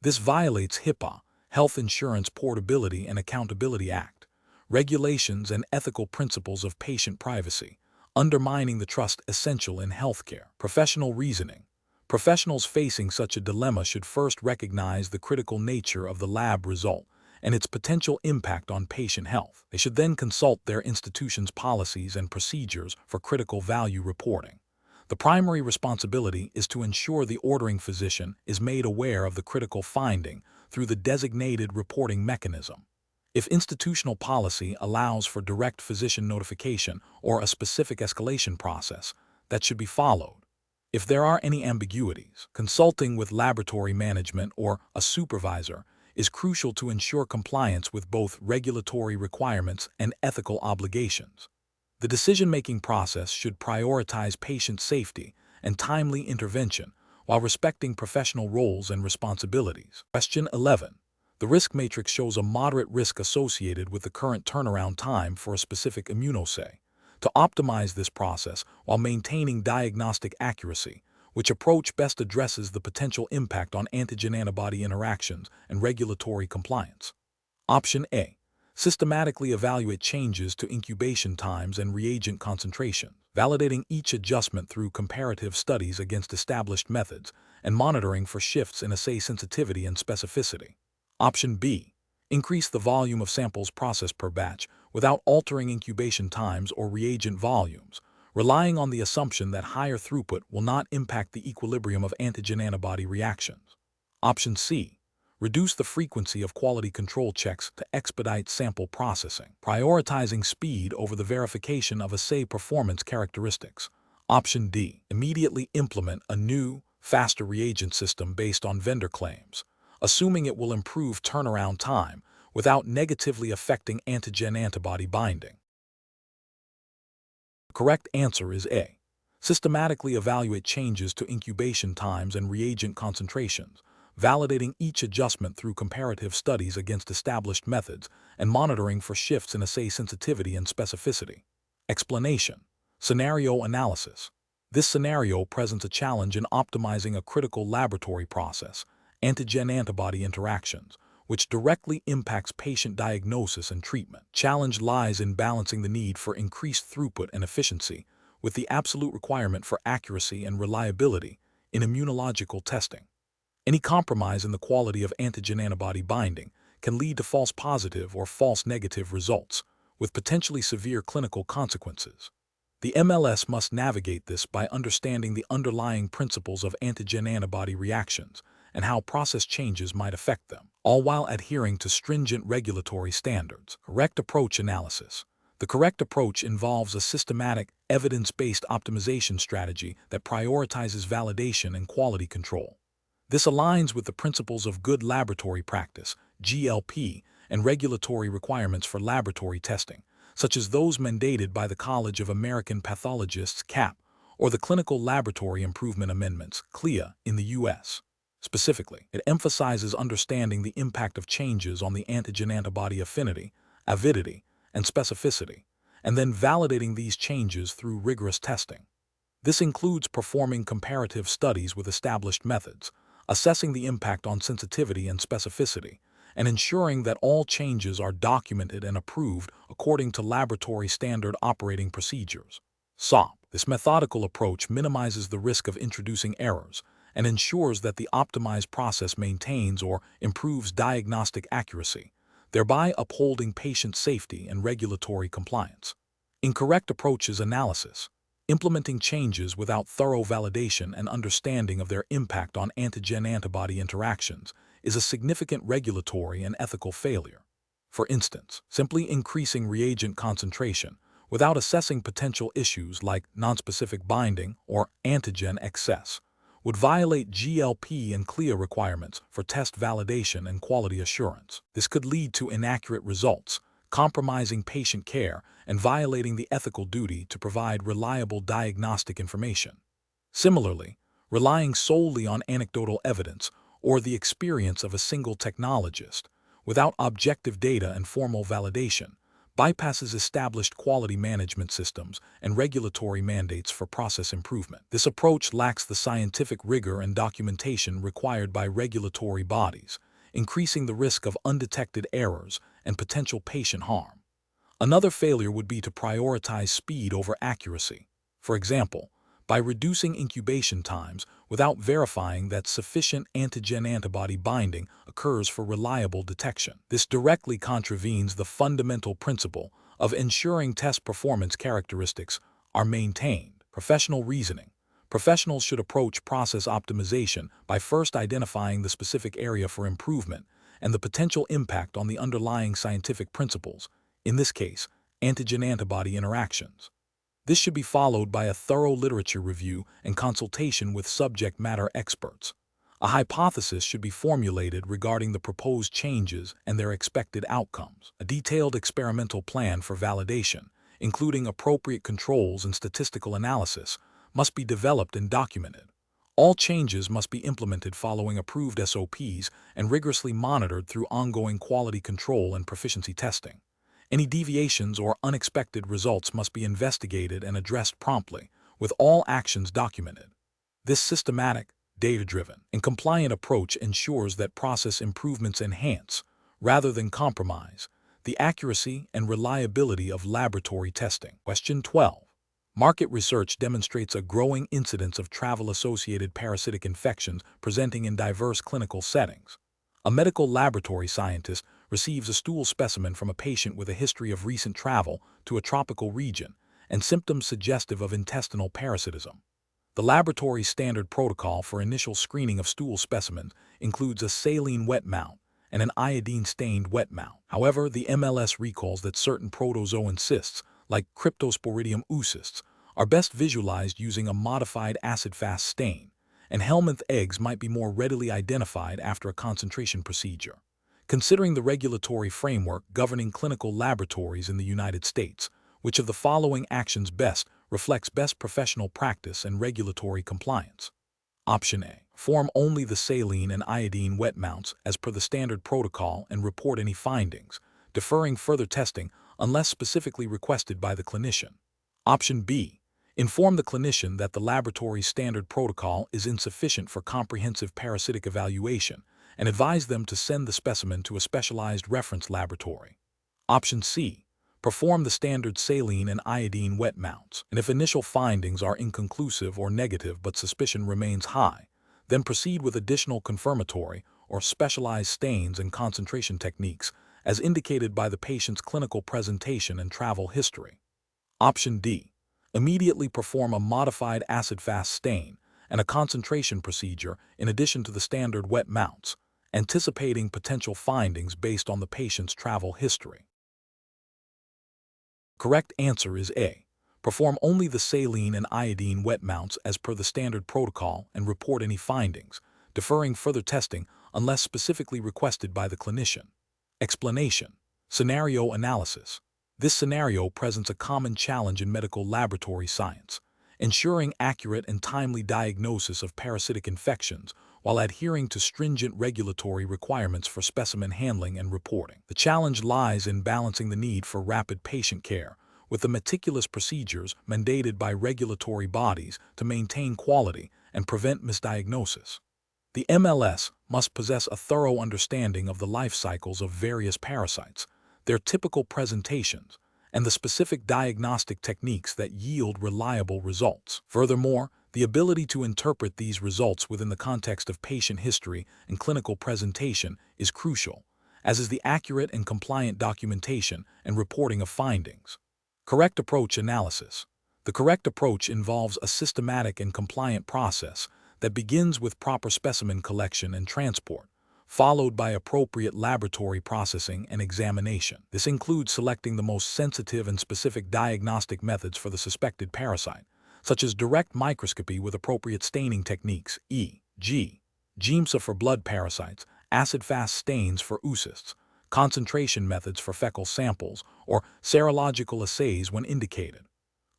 This violates HIPAA, Health Insurance Portability and Accountability Act, regulations and ethical principles of patient privacy, undermining the trust essential in healthcare. Professional reasoning. Professionals facing such a dilemma should first recognize the critical nature of the lab result and its potential impact on patient health. They should then consult their institution's policies and procedures for critical value reporting. The primary responsibility is to ensure the ordering physician is made aware of the critical finding through the designated reporting mechanism. If institutional policy allows for direct physician notification or a specific escalation process, that should be followed. If there are any ambiguities, consulting with laboratory management or a supervisor is crucial to ensure compliance with both regulatory requirements and ethical obligations. The decision-making process should prioritize patient safety and timely intervention while respecting professional roles and responsibilities. Question 11. The risk matrix shows a moderate risk associated with the current turnaround time for a specific immunoassay. To optimize this process while maintaining diagnostic accuracy, which approach best addresses the potential impact on antigen-antibody interactions and regulatory compliance? Option A. Systematically evaluate changes to incubation times and reagent concentration, validating each adjustment through comparative studies against established methods and monitoring for shifts in assay sensitivity and specificity. Option B. Increase the volume of samples processed per batch without altering incubation times or reagent volumes, relying on the assumption that higher throughput will not impact the equilibrium of antigen-antibody reactions. Option C. Reduce the frequency of quality control checks to expedite sample processing, prioritizing speed over the verification of assay performance characteristics. Option D. Immediately implement a new, faster reagent system based on vendor claims, assuming it will improve turnaround time without negatively affecting antigen-antibody binding. The correct answer is A. Systematically evaluate changes to incubation times and reagent concentrations, validating each adjustment through comparative studies against established methods and monitoring for shifts in assay sensitivity and specificity. Explanation. Scenario analysis. This scenario presents a challenge in optimizing a critical laboratory process, antigen-antibody interactions, which directly impacts patient diagnosis and treatment. Challenge lies in balancing the need for increased throughput and efficiency with the absolute requirement for accuracy and reliability in immunological testing. Any compromise in the quality of antigen-antibody binding can lead to false positive or false negative results, with potentially severe clinical consequences. The MLS must navigate this by understanding the underlying principles of antigen-antibody reactions and how process changes might affect them, all while adhering to stringent regulatory standards. Correct approach analysis. The correct approach involves a systematic, evidence-based optimization strategy that prioritizes validation and quality control. This aligns with the principles of good laboratory practice, GLP, and regulatory requirements for laboratory testing, such as those mandated by the College of American Pathologists, CAP, or the Clinical Laboratory Improvement Amendments, CLIA, in the U.S. Specifically, it emphasizes understanding the impact of changes on the antigen-antibody affinity, avidity, and specificity, and then validating these changes through rigorous testing. This includes performing comparative studies with established methods, assessing the impact on sensitivity and specificity, and ensuring that all changes are documented and approved according to laboratory standard operating procedures. SOP. This methodical approach minimizes the risk of introducing errors and ensures that the optimized process maintains or improves diagnostic accuracy, thereby upholding patient safety and regulatory compliance. Incorrect approaches analysis. Implementing changes without thorough validation and understanding of their impact on antigen-antibody interactions is a significant regulatory and ethical failure. For instance, simply increasing reagent concentration without assessing potential issues like nonspecific binding or antigen excess would violate GLP and CLIA requirements for test validation and quality assurance. This could lead to inaccurate results, compromising patient care, and violating the ethical duty to provide reliable diagnostic information. Similarly, relying solely on anecdotal evidence or the experience of a single technologist, without objective data and formal validation, bypasses established quality management systems and regulatory mandates for process improvement. This approach lacks the scientific rigor and documentation required by regulatory bodies, increasing the risk of undetected errors and potential patient harm. Another failure would be to prioritize speed over accuracy. For example, by reducing incubation times without verifying that sufficient antigen-antibody binding occurs for reliable detection. This directly contravenes the fundamental principle of ensuring test performance characteristics are maintained. Professional reasoning. Professionals should approach process optimization by first identifying the specific area for improvement and the potential impact on the underlying scientific principles, in this case, antigen-antibody interactions. This should be followed by a thorough literature review and consultation with subject matter experts. A hypothesis should be formulated regarding the proposed changes and their expected outcomes. A detailed experimental plan for validation, including appropriate controls and statistical analysis, must be developed and documented. All changes must be implemented following approved SOPs and rigorously monitored through ongoing quality control and proficiency testing. Any deviations or unexpected results must be investigated and addressed promptly, with all actions documented. This systematic, data-driven, and compliant approach ensures that process improvements enhance, rather than compromise, the accuracy and reliability of laboratory testing. Question 12. Market research demonstrates a growing incidence of travel-associated parasitic infections presenting in diverse clinical settings. A medical laboratory scientist receives a stool specimen from a patient with a history of recent travel to a tropical region and symptoms suggestive of intestinal parasitism. The laboratory's standard protocol for initial screening of stool specimens includes a saline wet mount and an iodine-stained wet mount. However, the MLS recalls that certain protozoan cysts, like Cryptosporidium oocysts, are best visualized using a modified acid-fast stain, and helminth eggs might be more readily identified after a concentration procedure. Considering the regulatory framework governing clinical laboratories in the United States, which of the following actions best reflects best professional practice and regulatory compliance? Option A. Perform only the saline and iodine wet mounts as per the standard protocol and report any findings, deferring further testing unless specifically requested by the clinician. Option B. Inform the clinician that the laboratory's standard protocol is insufficient for comprehensive parasitic evaluation and advise them to send the specimen to a specialized reference laboratory. Option C. Perform the standard saline and iodine wet mounts, and if initial findings are inconclusive or negative but suspicion remains high, then proceed with additional confirmatory or specialized stains and concentration techniques as indicated by the patient's clinical presentation and travel history. Option D. Immediately perform a modified acid-fast stain and a concentration procedure in addition to the standard wet mounts, anticipating potential findings based on the patient's travel history. Correct answer is A. Perform only the saline and iodine wet mounts as per the standard protocol and report any findings, deferring further testing unless specifically requested by the clinician. Explanation. Scenario analysis. This scenario presents a common challenge in medical laboratory science, ensuring accurate and timely diagnosis of parasitic infections while adhering to stringent regulatory requirements for specimen handling and reporting. The challenge lies in balancing the need for rapid patient care with the meticulous procedures mandated by regulatory bodies to maintain quality and prevent misdiagnosis. The MLS must possess a thorough understanding of the life cycles of various parasites, their typical presentations, and the specific diagnostic techniques that yield reliable results. Furthermore, the ability to interpret these results within the context of patient history and clinical presentation is crucial, as is the accurate and compliant documentation and reporting of findings. Correct approach analysis. The correct approach involves a systematic and compliant process that begins with proper specimen collection and transport, followed by appropriate laboratory processing and examination. This includes selecting the most sensitive and specific diagnostic methods for the suspected parasite, such as direct microscopy with appropriate staining techniques, e.g., GEMSA for blood parasites, acid-fast stains for oocysts, concentration methods for fecal samples, or serological assays when indicated.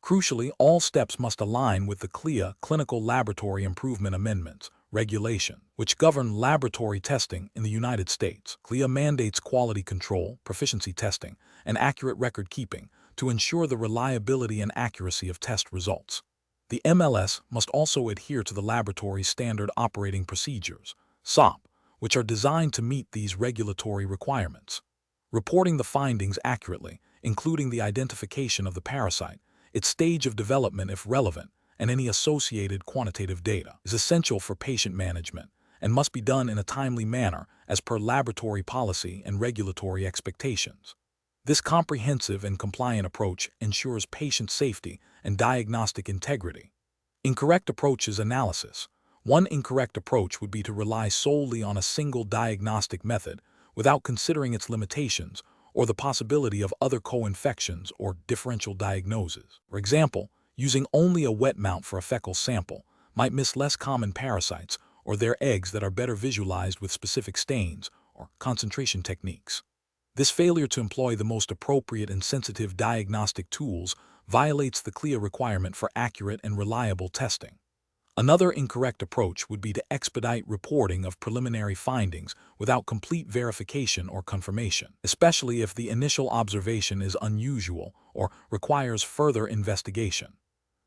Crucially, all steps must align with the CLIA Clinical Laboratory Improvement Amendments, Regulation, which govern laboratory testing in the United States. CLIA mandates quality control, proficiency testing, and accurate record keeping to ensure the reliability and accuracy of test results. The MLS must also adhere to the laboratory's standard operating procedures, SOP, which are designed to meet these regulatory requirements. Reporting the findings accurately, including the identification of the parasite, its stage of development if relevant, and any associated quantitative data, is essential for patient management and must be done in a timely manner as per laboratory policy and regulatory expectations. This comprehensive and compliant approach ensures patient safety and diagnostic integrity. Incorrect approaches analysis. One incorrect approach would be to rely solely on a single diagnostic method without considering its limitations or the possibility of other co-infections or differential diagnoses. For example, using only a wet mount for a fecal sample might miss less common parasites or their eggs that are better visualized with specific stains or concentration techniques. This failure to employ the most appropriate and sensitive diagnostic tools violates the CLIA requirement for accurate and reliable testing. Another incorrect approach would be to expedite reporting of preliminary findings without complete verification or confirmation, especially if the initial observation is unusual or requires further investigation.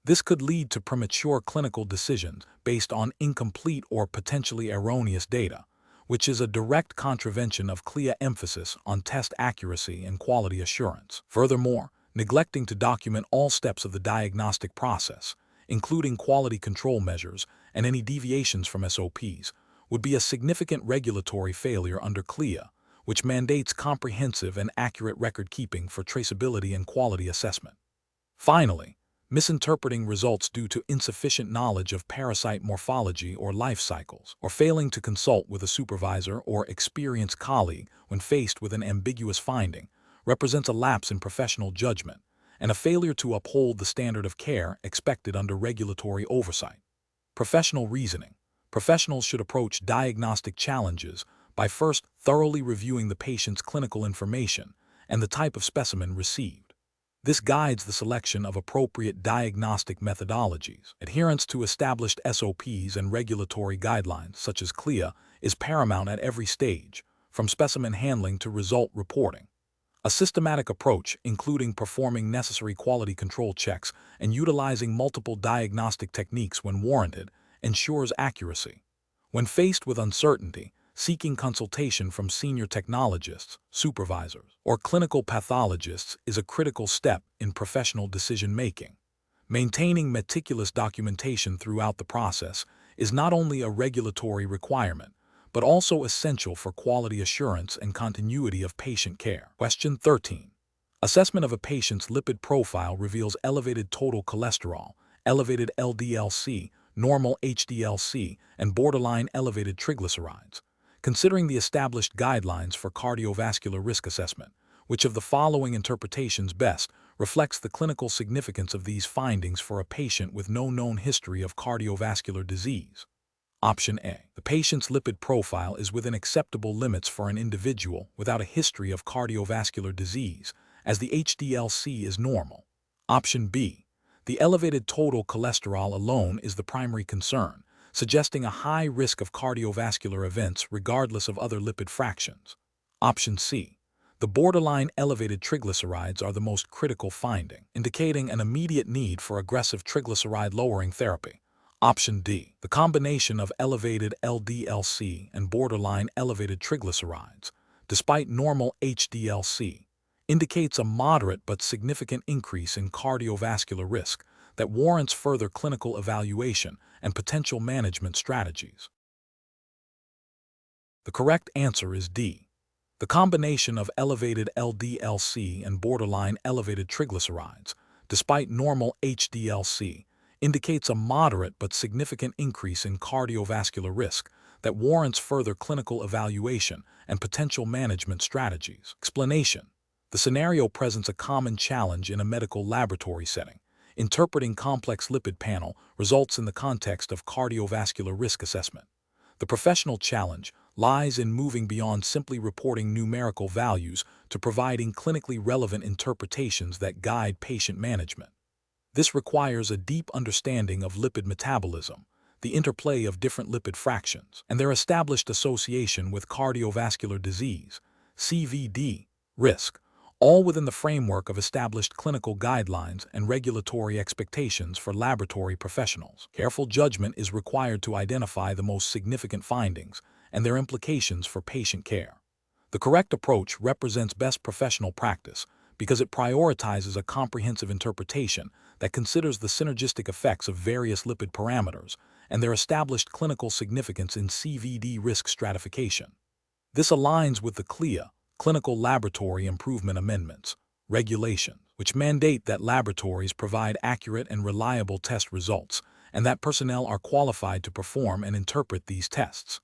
This could lead to premature clinical decisions based on incomplete or potentially erroneous data, which is a direct contravention of CLIA emphasis on test accuracy and quality assurance. Furthermore, neglecting to document all steps of the diagnostic process, including quality control measures and any deviations from SOPs, would be a significant regulatory failure under CLIA, which mandates comprehensive and accurate record-keeping for traceability and quality assessment. Finally, misinterpreting results due to insufficient knowledge of parasite morphology or life cycles, or failing to consult with a supervisor or experienced colleague when faced with an ambiguous finding, represents a lapse in professional judgment and a failure to uphold the standard of care expected under regulatory oversight. Professional reasoning. Professionals should approach diagnostic challenges by first thoroughly reviewing the patient's clinical information and the type of specimen received. This guides the selection of appropriate diagnostic methodologies. Adherence to established SOPs and regulatory guidelines, such as CLIA, is paramount at every stage, from specimen handling to result reporting. A systematic approach, including performing necessary quality control checks and utilizing multiple diagnostic techniques when warranted, ensures accuracy. When faced with uncertainty, seeking consultation from senior technologists, supervisors, or clinical pathologists is a critical step in professional decision-making. Maintaining meticulous documentation throughout the process is not only a regulatory requirement, but also essential for quality assurance and continuity of patient care. Question 13. Assessment of a patient's lipid profile reveals elevated total cholesterol, elevated LDL-C, normal HDL-C, and borderline elevated triglycerides. Considering the established guidelines for cardiovascular risk assessment, which of the following interpretations best reflects the clinical significance of these findings for a patient with no known history of cardiovascular disease? Option A. The patient's lipid profile is within acceptable limits for an individual without a history of cardiovascular disease, as the HDL-C is normal. Option B. The elevated total cholesterol alone is the primary concern, suggesting a high risk of cardiovascular events regardless of other lipid fractions. Option C. The borderline elevated triglycerides are the most critical finding, indicating an immediate need for aggressive triglyceride-lowering therapy. Option D. The combination of elevated LDL-C and borderline elevated triglycerides, despite normal HDL-C, indicates a moderate but significant increase in cardiovascular risk that warrants further clinical evaluation and potential management strategies. The correct answer is D. The combination of elevated LDL-C and borderline elevated triglycerides, despite normal HDL-C, indicates a moderate but significant increase in cardiovascular risk that warrants further clinical evaluation and potential management strategies. Explanation. The scenario presents a common challenge in a medical laboratory setting. Interpreting complex lipid panel results in the context of cardiovascular risk assessment. The professional challenge lies in moving beyond simply reporting numerical values to providing clinically relevant interpretations that guide patient management. This requires a deep understanding of lipid metabolism, the interplay of different lipid fractions, and their established association with cardiovascular disease, CVD, risk, all within the framework of established clinical guidelines and regulatory expectations for laboratory professionals. Careful judgment is required to identify the most significant findings and their implications for patient care. The correct approach represents best professional practice because it prioritizes a comprehensive interpretation that considers the synergistic effects of various lipid parameters and their established clinical significance in CVD risk stratification. This aligns with the CLIA, Clinical Laboratory Improvement Amendments, regulations, which mandate that laboratories provide accurate and reliable test results and that personnel are qualified to perform and interpret these tests.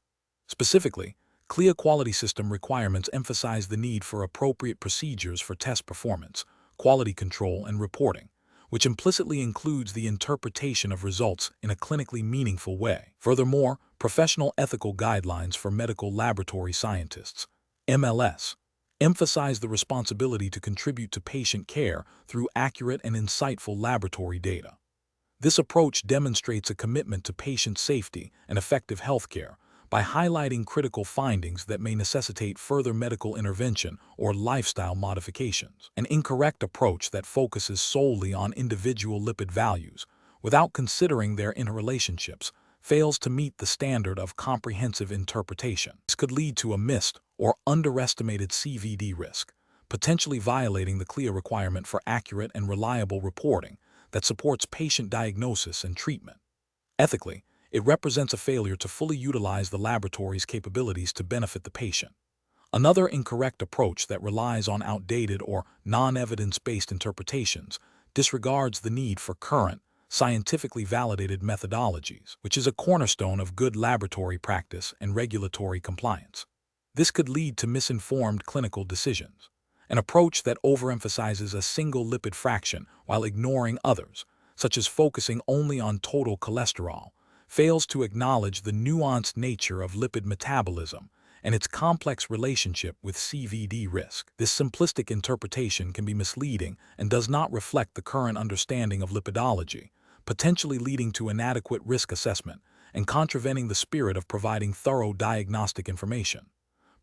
Specifically, CLIA quality system requirements emphasize the need for appropriate procedures for test performance, quality control, and reporting, which implicitly includes the interpretation of results in a clinically meaningful way. Furthermore, professional ethical guidelines for medical laboratory scientists, MLS, emphasize the responsibility to contribute to patient care through accurate and insightful laboratory data. This approach demonstrates a commitment to patient safety and effective healthcare by highlighting critical findings that may necessitate further medical intervention or lifestyle modifications. An incorrect approach that focuses solely on individual lipid values without considering their interrelationships fails to meet the standard of comprehensive interpretation. This could lead to a missed or underestimated CVD risk, potentially violating the CLIA requirement for accurate and reliable reporting that supports patient diagnosis and treatment. Ethically, it represents a failure to fully utilize the laboratory's capabilities to benefit the patient. Another incorrect approach that relies on outdated or non-evidence-based interpretations disregards the need for current, scientifically validated methodologies, which is a cornerstone of good laboratory practice and regulatory compliance. This could lead to misinformed clinical decisions. An approach that overemphasizes a single lipid fraction while ignoring others, such as focusing only on total cholesterol, fails to acknowledge the nuanced nature of lipid metabolism and its complex relationship with CVD risk. This simplistic interpretation can be misleading and does not reflect the current understanding of lipidology, potentially leading to inadequate risk assessment and contravening the spirit of providing thorough diagnostic information.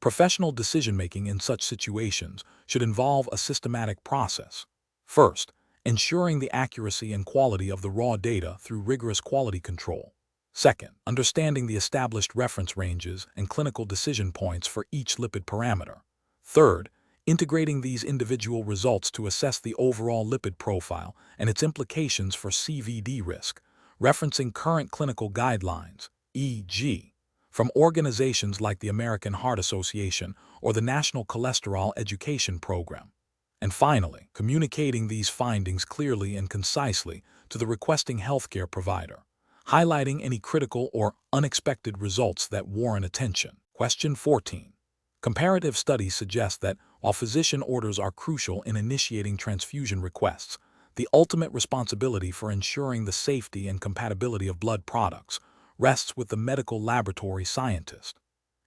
Professional decision-making in such situations should involve a systematic process. First, ensuring the accuracy and quality of the raw data through rigorous quality control. Second, understanding the established reference ranges and clinical decision points for each lipid parameter. Third, integrating these individual results to assess the overall lipid profile and its implications for CVD risk, referencing current clinical guidelines, e.g., from organizations like the American Heart Association or the National Cholesterol Education Program. And finally, communicating these findings clearly and concisely to the requesting healthcare provider, highlighting any critical or unexpected results that warrant attention. Question 14. Comparative studies suggest that while physician orders are crucial in initiating transfusion requests, the ultimate responsibility for ensuring the safety and compatibility of blood products rests with the medical laboratory scientist.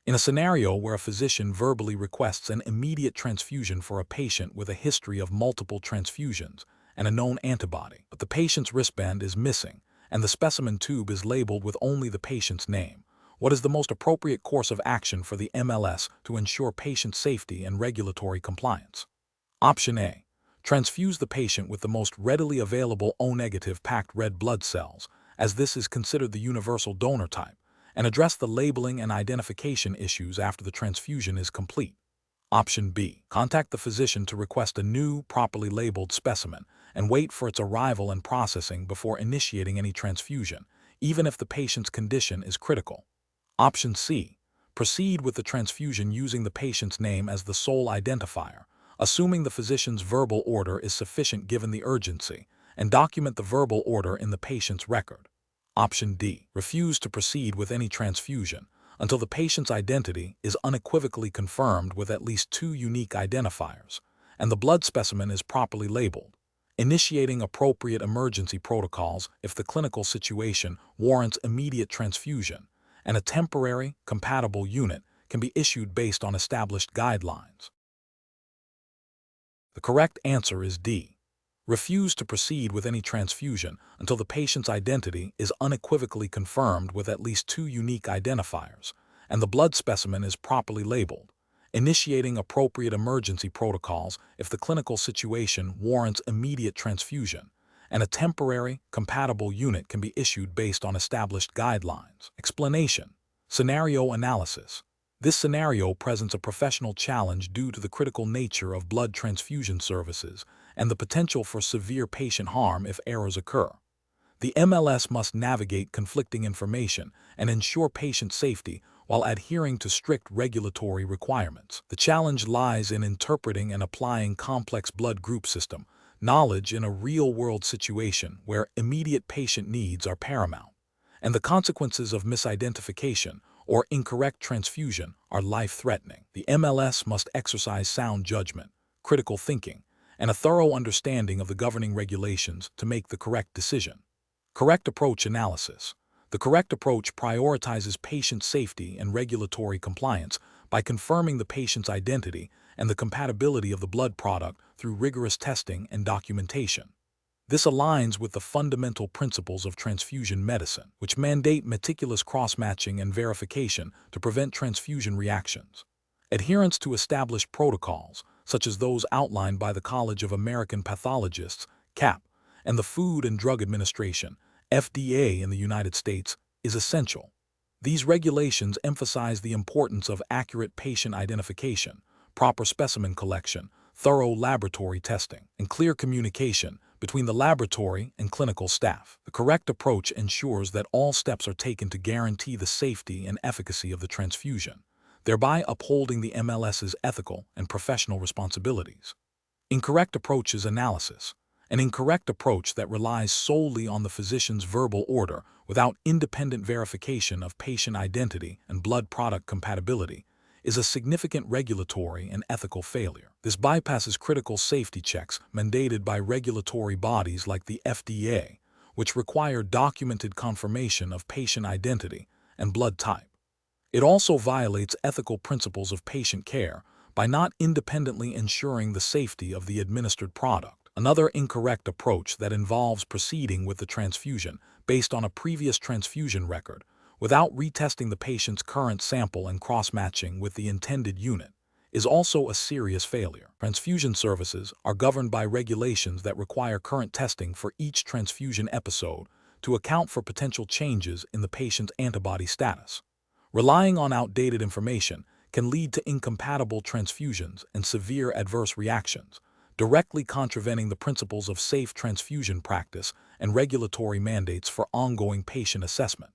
In a scenario where a physician verbally requests an immediate transfusion for a patient with a history of multiple transfusions and a known antibody, but the patient's wristband is missing and the specimen tube is labeled with only the patient's name, what is the most appropriate course of action for the MLS to ensure patient safety and regulatory compliance? Option A. Transfuse the patient with the most readily available O-negative packed red blood cells, as this is considered the universal donor type, and address the labeling and identification issues after the transfusion is complete. Option B. Contact the physician to request a new, properly labeled specimen and wait for its arrival and processing before initiating any transfusion, even if the patient's condition is critical. Option C. Proceed with the transfusion using the patient's name as the sole identifier, assuming the physician's verbal order is sufficient given the urgency, and document the verbal order in the patient's record. Option D. Refuse to proceed with any transfusion until the patient's identity is unequivocally confirmed with at least 2 unique identifiers, and the blood specimen is properly labeled, initiating appropriate emergency protocols if the clinical situation warrants immediate transfusion, and a temporary, compatible unit can be issued based on established guidelines. The correct answer is D. Refuse to proceed with any transfusion until the patient's identity is unequivocally confirmed with at least 2 unique identifiers, and the blood specimen is properly labeled. Initiating appropriate emergency protocols if the clinical situation warrants immediate transfusion, and a temporary, compatible unit can be issued based on established guidelines. Explanation. Scenario analysis. This scenario presents a professional challenge due to the critical nature of blood transfusion services and the potential for severe patient harm if errors occur. The MLS must navigate conflicting information and ensure patient safety while adhering to strict regulatory requirements. The challenge lies in interpreting and applying complex blood group system knowledge in a real-world situation where immediate patient needs are paramount, and the consequences of misidentification or incorrect transfusion are life-threatening. The MLS must exercise sound judgment, critical thinking, and a thorough understanding of the governing regulations to make the correct decision. Correct approach analysis. The correct approach prioritizes patient safety and regulatory compliance by confirming the patient's identity and the compatibility of the blood product through rigorous testing and documentation. This aligns with the fundamental principles of transfusion medicine, which mandate meticulous cross-matching and verification to prevent transfusion reactions. Adherence to established protocols, such as those outlined by the College of American Pathologists, CAP, and the Food and Drug Administration, FDA in the United States, is essential. These regulations emphasize the importance of accurate patient identification, proper specimen collection, thorough laboratory testing, and clear communication between the laboratory and clinical staff. The correct approach ensures that all steps are taken to guarantee the safety and efficacy of the transfusion, thereby upholding the MLS's ethical and professional responsibilities. Incorrect approach is analysis. An incorrect approach that relies solely on the physician's verbal order without independent verification of patient identity and blood product compatibility is a significant regulatory and ethical failure. This bypasses critical safety checks mandated by regulatory bodies like the FDA, which require documented confirmation of patient identity and blood type. It also violates ethical principles of patient care by not independently ensuring the safety of the administered product. Another incorrect approach that involves proceeding with the transfusion based on a previous transfusion record without retesting the patient's current sample and cross-matching with the intended unit is also a serious failure. Transfusion services are governed by regulations that require current testing for each transfusion episode to account for potential changes in the patient's antibody status. Relying on outdated information can lead to incompatible transfusions and severe adverse reactions, directly contravening the principles of safe transfusion practice and regulatory mandates for ongoing patient assessment.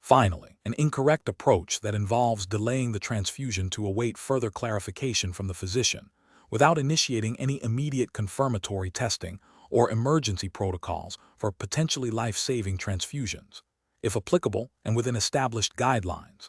Finally, an incorrect approach that involves delaying the transfusion to await further clarification from the physician without initiating any immediate confirmatory testing or emergency protocols for potentially life-saving transfusions, if applicable and within established guidelines,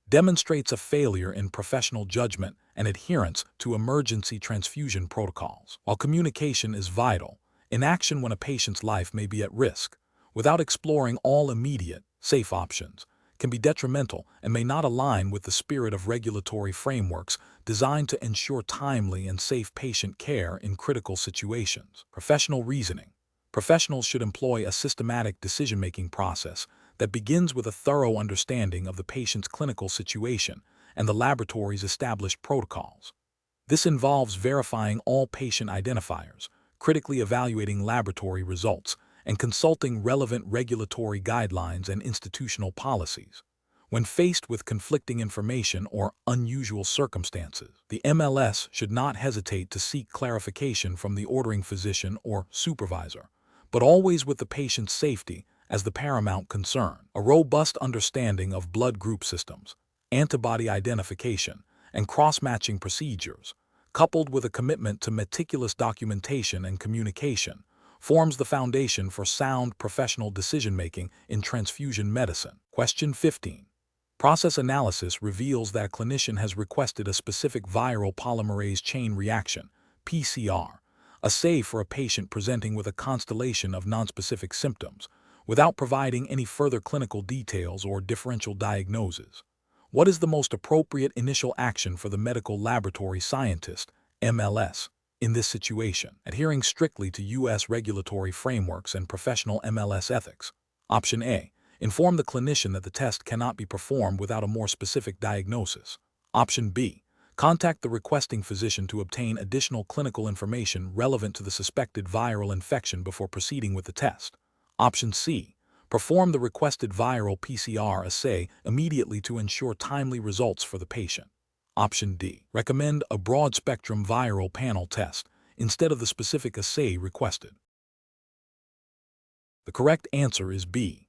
demonstrates a failure in professional judgment and adherence to emergency transfusion protocols. While communication is vital, inaction when a patient's life may be at risk, without exploring all immediate, safe options, can be detrimental and may not align with the spirit of regulatory frameworks designed to ensure timely and safe patient care in critical situations. Professional reasoning. Professionals should employ a systematic decision-making process that begins with a thorough understanding of the patient's clinical situation and the laboratory's established protocols. This involves verifying all patient identifiers, critically evaluating laboratory results, and consulting relevant regulatory guidelines and institutional policies. When faced with conflicting information or unusual circumstances, the MLS should not hesitate to seek clarification from the ordering physician or supervisor, but always with the patient's safety as the paramount concern. A robust understanding of blood group systems, antibody identification, and cross-matching procedures, coupled with a commitment to meticulous documentation and communication, forms the foundation for sound professional decision-making in transfusion medicine. Question 15. Process analysis reveals that a clinician has requested a specific viral polymerase chain reaction, PCR, assay for a patient presenting with a constellation of nonspecific symptoms, without providing any further clinical details or differential diagnoses. What is the most appropriate initial action for the medical laboratory scientist, MLS, in this situation, adhering strictly to U.S. regulatory frameworks and professional MLS ethics. Option A. Inform the clinician that the test cannot be performed without a more specific diagnosis. Option B. Contact the requesting physician to obtain additional clinical information relevant to the suspected viral infection before proceeding with the test. Option C. Perform the requested viral PCR assay immediately to ensure timely results for the patient. Option D. Recommend a broad-spectrum viral panel test instead of the specific assay requested. The correct answer is B.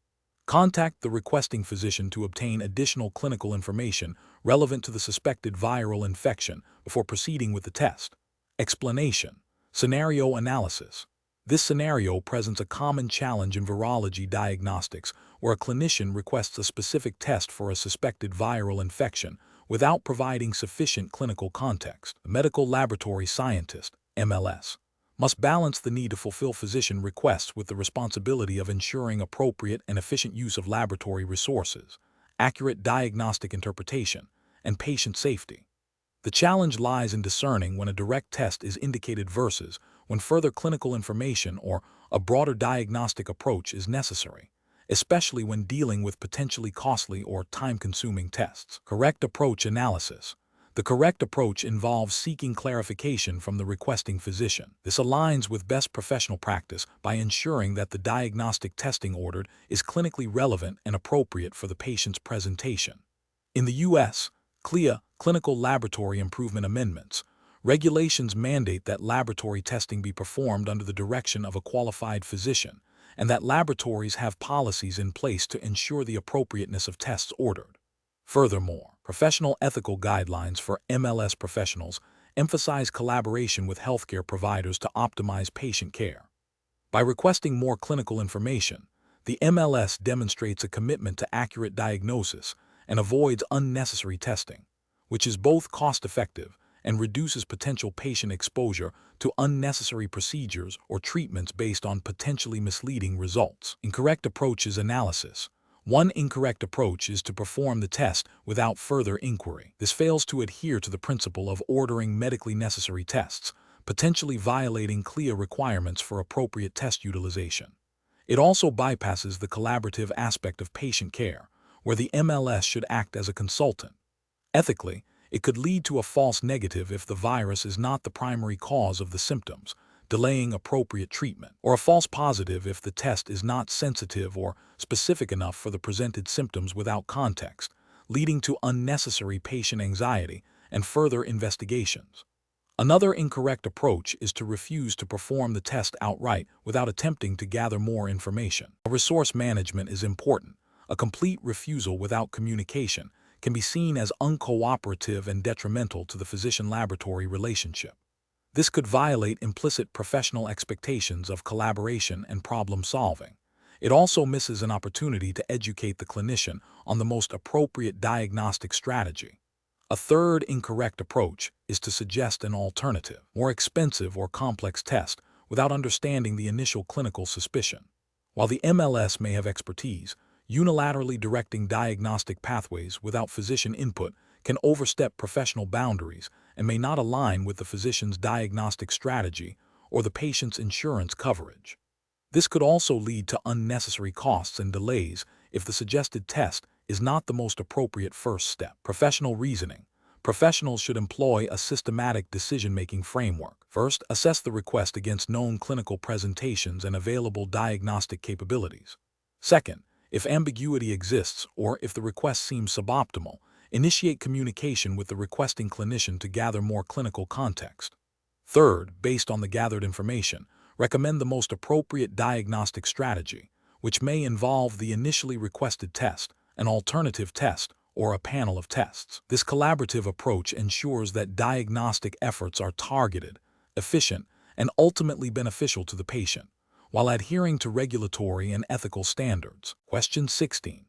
Contact the requesting physician to obtain additional clinical information relevant to the suspected viral infection before proceeding with the test. Explanation. Scenario analysis. This scenario presents a common challenge in virology diagnostics where a clinician requests a specific test for a suspected viral infection without providing sufficient clinical context. The medical laboratory scientist, MLS, must balance the need to fulfill physician requests with the responsibility of ensuring appropriate and efficient use of laboratory resources, accurate diagnostic interpretation, and patient safety. The challenge lies in discerning when a direct test is indicated versus when further clinical information or a broader diagnostic approach is necessary, especially when dealing with potentially costly or time-consuming tests. Correct approach analysis. The correct approach involves seeking clarification from the requesting physician. This aligns with best professional practice by ensuring that the diagnostic testing ordered is clinically relevant and appropriate for the patient's presentation. In the U.S., CLIA, Clinical Laboratory Improvement Amendments, regulations mandate that laboratory testing be performed under the direction of a qualified physician, and that laboratories have policies in place to ensure the appropriateness of tests ordered. Furthermore, professional ethical guidelines for MLS professionals emphasize collaboration with healthcare providers to optimize patient care. By requesting more clinical information, the MLS demonstrates a commitment to accurate diagnosis and avoids unnecessary testing, which is both cost-effective and reduces potential patient exposure to unnecessary procedures or treatments based on potentially misleading results. Incorrect approaches analysis. One incorrect approach is to perform the test without further inquiry. This fails to adhere to the principle of ordering medically necessary tests, potentially violating CLIA requirements for appropriate test utilization. It also bypasses the collaborative aspect of patient care, where the MLS should act as a consultant. Ethically, it could lead to a false negative if the virus is not the primary cause of the symptoms, delaying appropriate treatment, or a false positive if the test is not sensitive or specific enough for the presented symptoms without context, leading to unnecessary patient anxiety and further investigations. Another incorrect approach is to refuse to perform the test outright without attempting to gather more information. Resource management is important. A complete refusal without communication can be seen as uncooperative and detrimental to the physician-laboratory relationship. This could violate implicit professional expectations of collaboration and problem-solving. It also misses an opportunity to educate the clinician on the most appropriate diagnostic strategy. A third incorrect approach is to suggest an alternative, more expensive or complex test without understanding the initial clinical suspicion. While the MLS may have expertise, unilaterally directing diagnostic pathways without physician input can overstep professional boundaries and may not align with the physician's diagnostic strategy or the patient's insurance coverage. This could also lead to unnecessary costs and delays if the suggested test is not the most appropriate first step. Professional reasoning. Professionals should employ a systematic decision-making framework. First, assess the request against known clinical presentations and available diagnostic capabilities. Second, if ambiguity exists or if the request seems suboptimal, initiate communication with the requesting clinician to gather more clinical context. Third, based on the gathered information, recommend the most appropriate diagnostic strategy, which may involve the initially requested test, an alternative test, or a panel of tests. This collaborative approach ensures that diagnostic efforts are targeted, efficient, and ultimately beneficial to the patient, while adhering to regulatory and ethical standards. Question 16.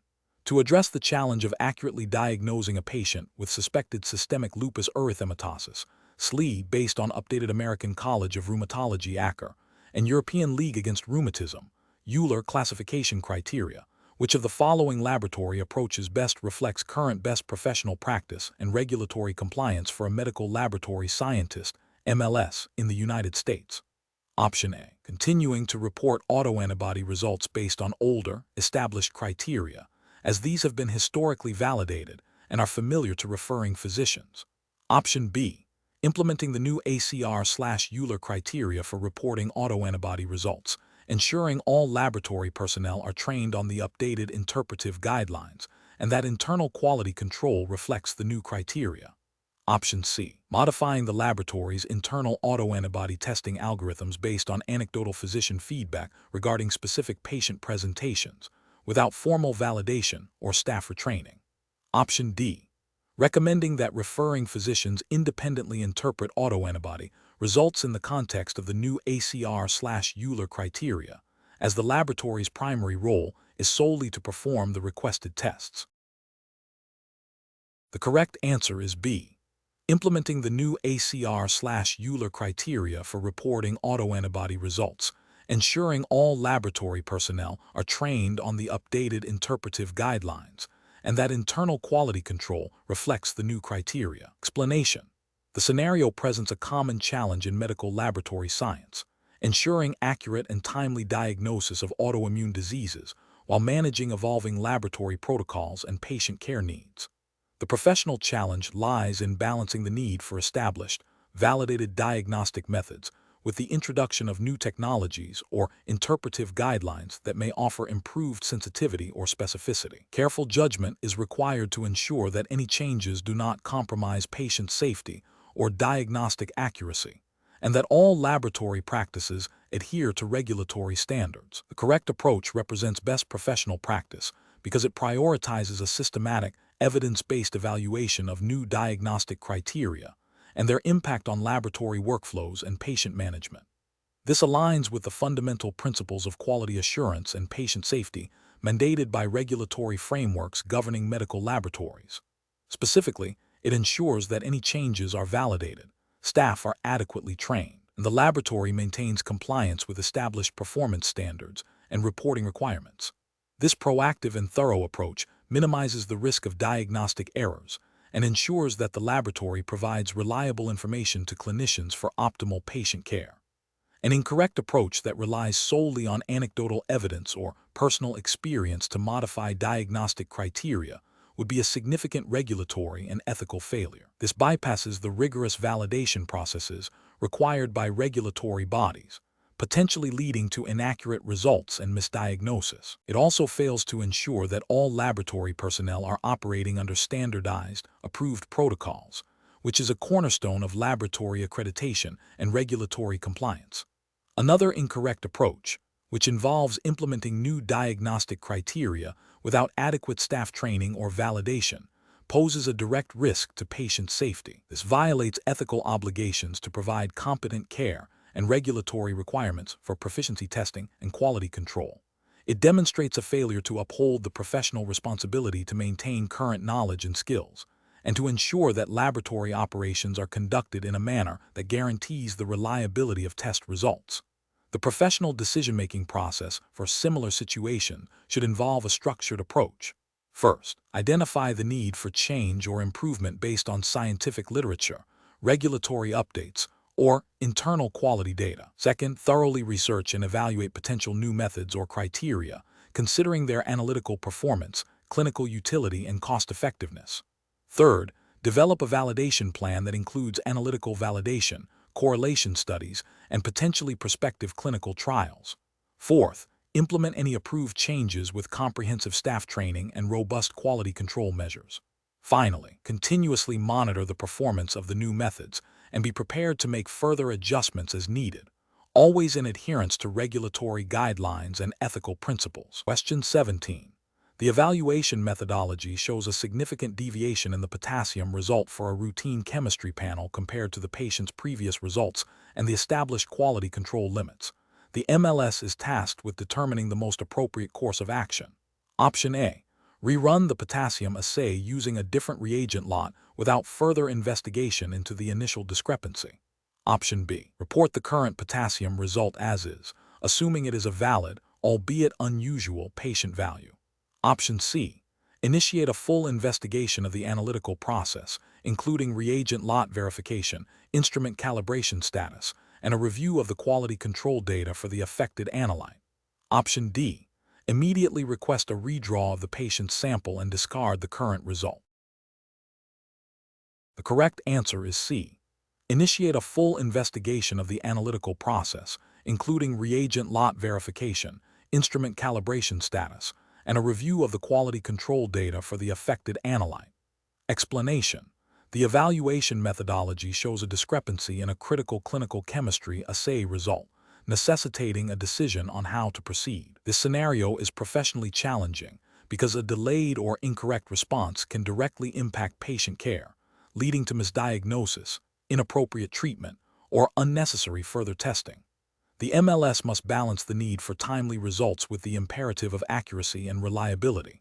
To address the challenge of accurately diagnosing a patient with suspected systemic lupus erythematosus, SLE, based on updated American College of Rheumatology (ACR) and European League Against Rheumatism (EULAR) classification criteria, which of the following laboratory approaches best reflects current best professional practice and regulatory compliance for a medical laboratory scientist MLS, in the United States. Option A. Continuing to report autoantibody results based on older, established criteria, as these have been historically validated and are familiar to referring physicians. Option B. Implementing the new ACR/Euler criteria for reporting autoantibody results, ensuring all laboratory personnel are trained on the updated interpretive guidelines and that internal quality control reflects the new criteria. Option C. Modifying the laboratory's internal autoantibody testing algorithms based on anecdotal physician feedback regarding specific patient presentations, without formal validation or staff retraining. Option D. Recommending that referring physicians independently interpret autoantibody results in the context of the new ACR/Euler criteria, as the laboratory's primary role is solely to perform the requested tests. The correct answer is B. Implementing the new ACR/Euler criteria for reporting autoantibody results, ensuring all laboratory personnel are trained on the updated interpretive guidelines, and that internal quality control reflects the new criteria. Explanation. The scenario presents a common challenge in medical laboratory science, ensuring accurate and timely diagnosis of autoimmune diseases while managing evolving laboratory protocols and patient care needs. The professional challenge lies in balancing the need for established, validated diagnostic methods with the introduction of new technologies or interpretive guidelines that may offer improved sensitivity or specificity. Careful judgment is required to ensure that any changes do not compromise patient safety or diagnostic accuracy, and that all laboratory practices adhere to regulatory standards. The correct approach represents best professional practice because it prioritizes a systematic, evidence-based evaluation of new diagnostic criteria and their impact on laboratory workflows and patient management. This aligns with the fundamental principles of quality assurance and patient safety mandated by regulatory frameworks governing medical laboratories. Specifically, it ensures that any changes are validated, staff are adequately trained, and the laboratory maintains compliance with established performance standards and reporting requirements. This proactive and thorough approach minimizes the risk of diagnostic errors and ensures that the laboratory provides reliable information to clinicians for optimal patient care. An incorrect approach that relies solely on anecdotal evidence or personal experience to modify diagnostic criteria would be a significant regulatory and ethical failure. This bypasses the rigorous validation processes required by regulatory bodies, potentially leading to inaccurate results and misdiagnosis. It also fails to ensure that all laboratory personnel are operating under standardized, approved protocols, which is a cornerstone of laboratory accreditation and regulatory compliance. Another incorrect approach, which involves implementing new diagnostic criteria without adequate staff training or validation, poses a direct risk to patient safety. This violates ethical obligations to provide competent care and regulatory requirements for proficiency testing and quality control. It demonstrates a failure to uphold the professional responsibility to maintain current knowledge and skills, and to ensure that laboratory operations are conducted in a manner that guarantees the reliability of test results. The professional decision-making process for similar situations should involve a structured approach. First, identify the need for change or improvement based on scientific literature, regulatory updates, or internal quality data. Second, thoroughly research and evaluate potential new methods or criteria, considering their analytical performance, clinical utility, and cost-effectiveness. Third, develop a validation plan that includes analytical validation, correlation studies, and potentially prospective clinical trials. Fourth, implement any approved changes with comprehensive staff training and robust quality control measures. Finally, continuously monitor the performance of the new methods and be prepared to make further adjustments as needed, always in adherence to regulatory guidelines and ethical principles. Question 17. The evaluation methodology shows a significant deviation in the potassium result for a routine chemistry panel compared to the patient's previous results and the established quality control limits. The MLS is tasked with determining the most appropriate course of action. Option A. Rerun the potassium assay using a different reagent lot without further investigation into the initial discrepancy. Option B. Report the current potassium result as is, assuming it is a valid, albeit unusual, patient value. Option C. Initiate a full investigation of the analytical process, including reagent lot verification, instrument calibration status, and a review of the quality control data for the affected analyte. Option D. Immediately request a redraw of the patient's sample and discard the current result. The correct answer is C. Initiate a full investigation of the analytical process, including reagent lot verification, instrument calibration status, and a review of the quality control data for the affected analyte. Explanation: the evaluation methodology shows a discrepancy in a critical clinical chemistry assay result, necessitating a decision on how to proceed. This scenario is professionally challenging because a delayed or incorrect response can directly impact patient care, leading to misdiagnosis, inappropriate treatment, or unnecessary further testing. The MLS must balance the need for timely results with the imperative of accuracy and reliability.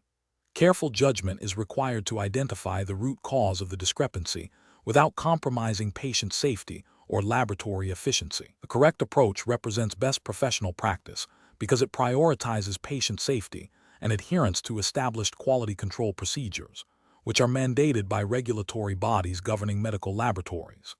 Careful judgment is required to identify the root cause of the discrepancy without compromising patient safety or laboratory efficiency. The correct approach represents best professional practice because it prioritizes patient safety and adherence to established quality control procedures, which are mandated by regulatory bodies governing medical laboratories.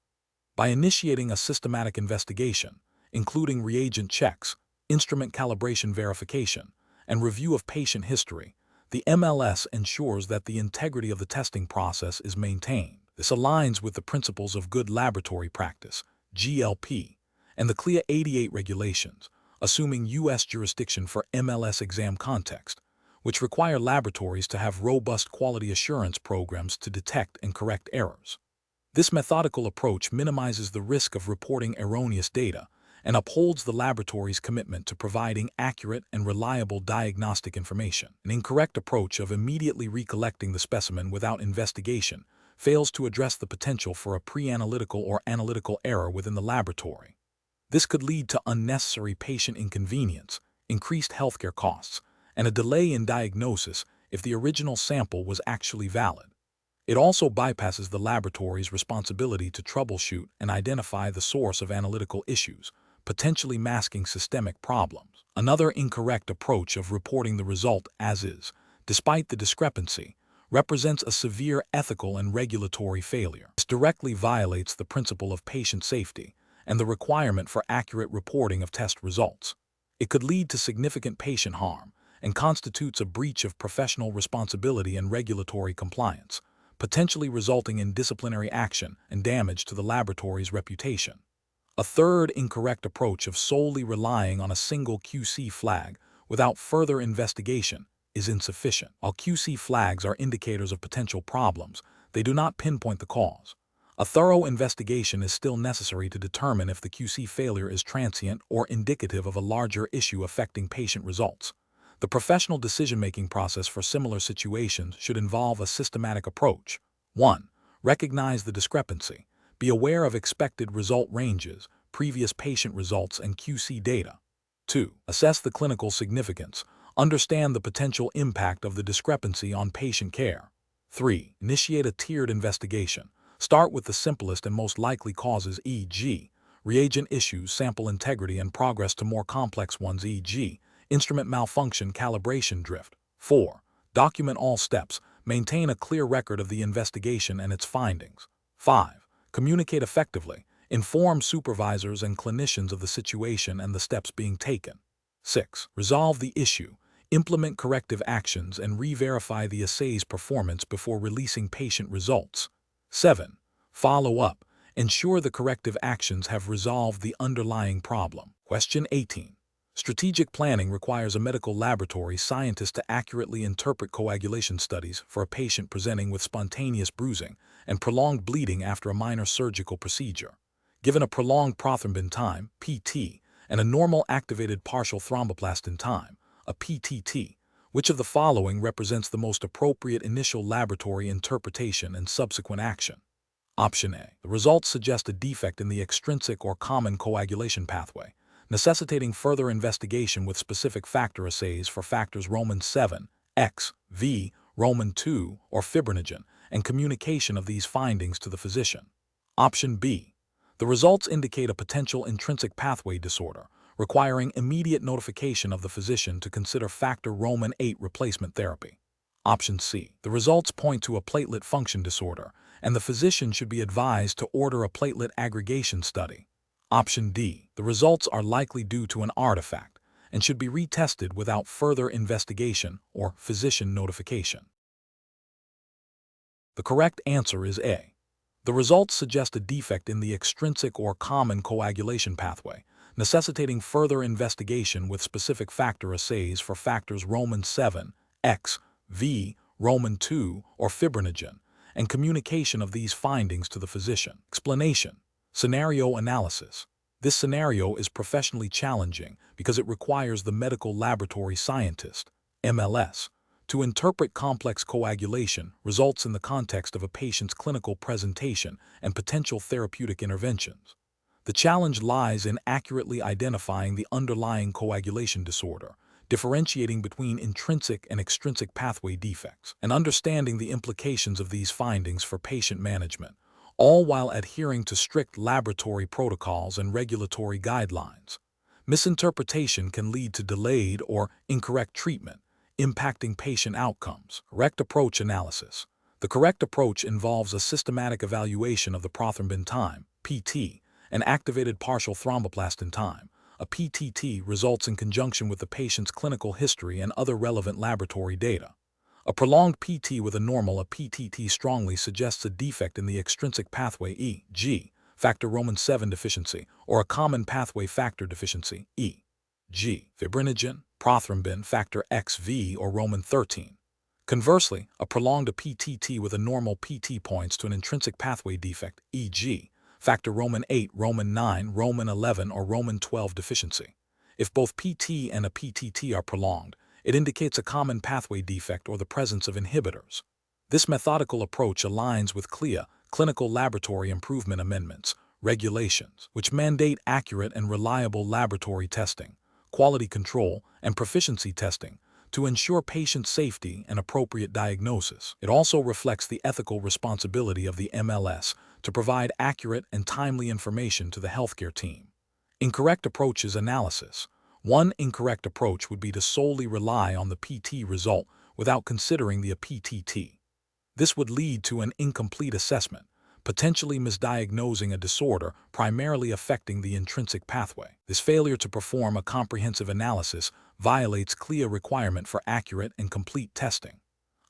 By initiating a systematic investigation, including reagent checks, instrument calibration verification, and review of patient history, the MLS ensures that the integrity of the testing process is maintained. This aligns with the principles of good laboratory practice, GLP, and the CLIA 88 regulations, assuming U.S. jurisdiction for MLS exam context, which require laboratories to have robust quality assurance programs to detect and correct errors. This methodical approach minimizes the risk of reporting erroneous data and upholds the laboratory's commitment to providing accurate and reliable diagnostic information. An incorrect approach of immediately recollecting the specimen without investigation fails to address the potential for a pre-analytical or analytical error within the laboratory. This could lead to unnecessary patient inconvenience, increased healthcare costs, and a delay in diagnosis if the original sample was actually valid. It also bypasses the laboratory's responsibility to troubleshoot and identify the source of analytical issues, potentially masking systemic problems. Another incorrect approach of reporting the result as is, despite the discrepancy, represents a severe ethical and regulatory failure. This directly violates the principle of patient safety and the requirement for accurate reporting of test results. It could lead to significant patient harm and constitutes a breach of professional responsibility and regulatory compliance, potentially resulting in disciplinary action and damage to the laboratory's reputation. A third incorrect approach of solely relying on a single QC flag without further investigation is insufficient. While QC flags are indicators of potential problems, they do not pinpoint the cause. A thorough investigation is still necessary to determine if the QC failure is transient or indicative of a larger issue affecting patient results. The professional decision-making process for similar situations should involve a systematic approach. 1. Recognize the discrepancy. Be aware of expected result ranges, previous patient results, and QC data. 2. Assess the clinical significance. Understand the potential impact of the discrepancy on patient care. 3. Initiate a tiered investigation. Start with the simplest and most likely causes, e.g., reagent issues, sample integrity, and progress to more complex ones, e.g., instrument malfunction, calibration drift. 4. Document all steps. Maintain a clear record of the investigation and its findings. 5. Communicate effectively. Inform supervisors and clinicians of the situation and the steps being taken. 6. Resolve the issue. Implement corrective actions and re-verify the assay's performance before releasing patient results. 7. Follow up. Ensure the corrective actions have resolved the underlying problem. Question 18. Strategic planning requires a medical laboratory scientist to accurately interpret coagulation studies for a patient presenting with spontaneous bruising and prolonged bleeding after a minor surgical procedure. Given a prolonged prothrombin time, PT, and a normal activated partial thromboplastin time, a PTT, which of the following represents the most appropriate initial laboratory interpretation and subsequent action? Option A. The results suggest a defect in the extrinsic or common coagulation pathway, necessitating further investigation with specific factor assays for factors Roman 7, X, V, Roman 2, or fibrinogen, and communication of these findings to the physician. Option B. The results indicate a potential intrinsic pathway disorder, requiring immediate notification of the physician to consider factor Roman 8 replacement therapy. Option C. The results point to a platelet function disorder, and the physician should be advised to order a platelet aggregation study. Option D. The results are likely due to an artifact and should be retested without further investigation or physician notification. The correct answer is A. The results suggest a defect in the extrinsic or common coagulation pathway, necessitating further investigation with specific factor assays for factors Roman 7, X, V, Roman 2, or fibrinogen, and communication of these findings to the physician. Explanation. Scenario analysis. This scenario is professionally challenging because it requires the medical laboratory scientist, MLS, to interpret complex coagulation results in the context of a patient's clinical presentation and potential therapeutic interventions. The challenge lies in accurately identifying the underlying coagulation disorder, differentiating between intrinsic and extrinsic pathway defects, and understanding the implications of these findings for patient management, all while adhering to strict laboratory protocols and regulatory guidelines. Misinterpretation can lead to delayed or incorrect treatment, impacting patient outcomes. Correct approach analysis. The correct approach involves a systematic evaluation of the prothrombin time, PT, and activated partial thromboplastin time, a PTT, results in conjunction with the patient's clinical history and other relevant laboratory data. A prolonged PT with a normal PTT strongly suggests a defect in the extrinsic pathway e.g., factor Roman 7 deficiency, or a common pathway factor deficiency e.g., fibrinogen, prothrombin factor XV, or Roman 13. Conversely, a prolonged PTT with a normal PT points to an intrinsic pathway defect, e.g., factor Roman 8, Roman 9, Roman 11, or Roman 12 deficiency. If both PT and a PTT are prolonged, it indicates a common pathway defect or the presence of inhibitors. This methodical approach aligns with CLIA, Clinical Laboratory Improvement Amendments, regulations, which mandate accurate and reliable laboratory testing, quality control, and proficiency testing to ensure patient safety and appropriate diagnosis. It also reflects the ethical responsibility of the MLS to provide accurate and timely information to the healthcare team. Incorrect approaches analysis. One incorrect approach would be to solely rely on the PT result without considering the PTT. This would lead to an incomplete assessment, potentially misdiagnosing a disorder primarily affecting the intrinsic pathway. This failure to perform a comprehensive analysis violates CLIA requirement for accurate and complete testing.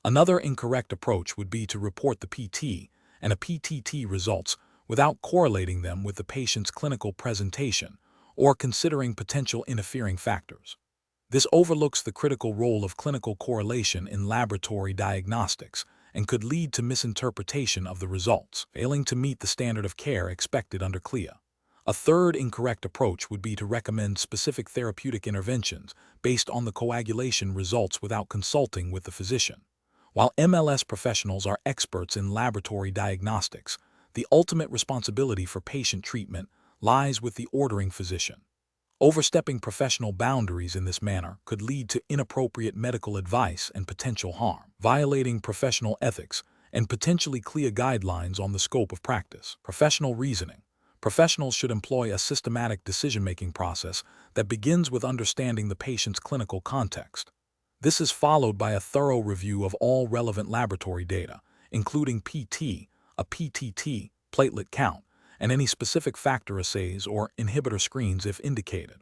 Another incorrect approach would be to report the PT and a PTT results without correlating them with the patient's clinical presentation or considering potential interfering factors. This overlooks the critical role of clinical correlation in laboratory diagnostics and could lead to misinterpretation of the results, failing to meet the standard of care expected under CLIA. A third incorrect approach would be to recommend specific therapeutic interventions based on the coagulation results without consulting with the physician. While MLS professionals are experts in laboratory diagnostics, the ultimate responsibility for patient treatment lies with the ordering physician. Overstepping professional boundaries in this manner could lead to inappropriate medical advice and potential harm, violating professional ethics and potentially CLIA guidelines on the scope of practice. Professional reasoning. Professionals should employ a systematic decision-making process that begins with understanding the patient's clinical context. This is followed by a thorough review of all relevant laboratory data, including PT, a PTT, platelet count, and any specific factor assays or inhibitor screens if indicated.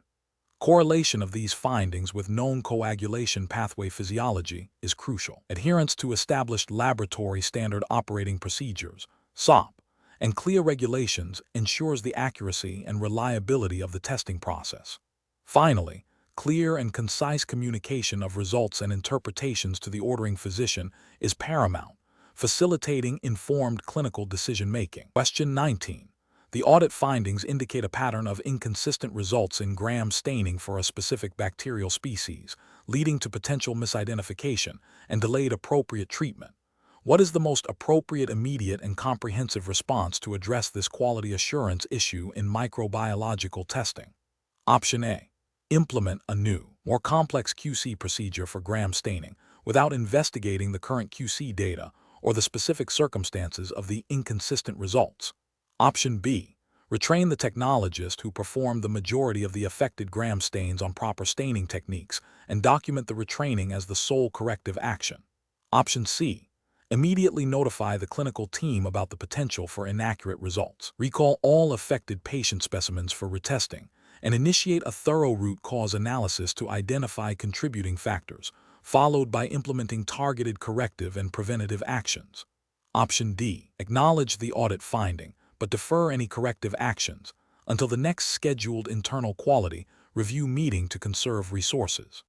Correlation of these findings with known coagulation pathway physiology is crucial. Adherence to established laboratory standard operating procedures, SOP, and CLIA regulations ensures the accuracy and reliability of the testing process. Finally, clear and concise communication of results and interpretations to the ordering physician is paramount, facilitating informed clinical decision-making. Question 19. The audit findings indicate a pattern of inconsistent results in gram staining for a specific bacterial species, leading to potential misidentification and delayed appropriate treatment. What is the most appropriate, immediate, and comprehensive response to address this quality assurance issue in microbiological testing? Option A. Implement a new, more complex QC procedure for gram staining without investigating the current QC data or the specific circumstances of the inconsistent results. Option B. Retrain the technologist who performed the majority of the affected gram stains on proper staining techniques and document the retraining as the sole corrective action. Option C. Immediately notify the clinical team about the potential for inaccurate results. Recall all affected patient specimens for retesting and initiate a thorough root cause analysis to identify contributing factors, followed by implementing targeted corrective and preventative actions. Option D. Acknowledge the audit finding, but defer any corrective actions until the next scheduled internal quality review meeting to conserve resources.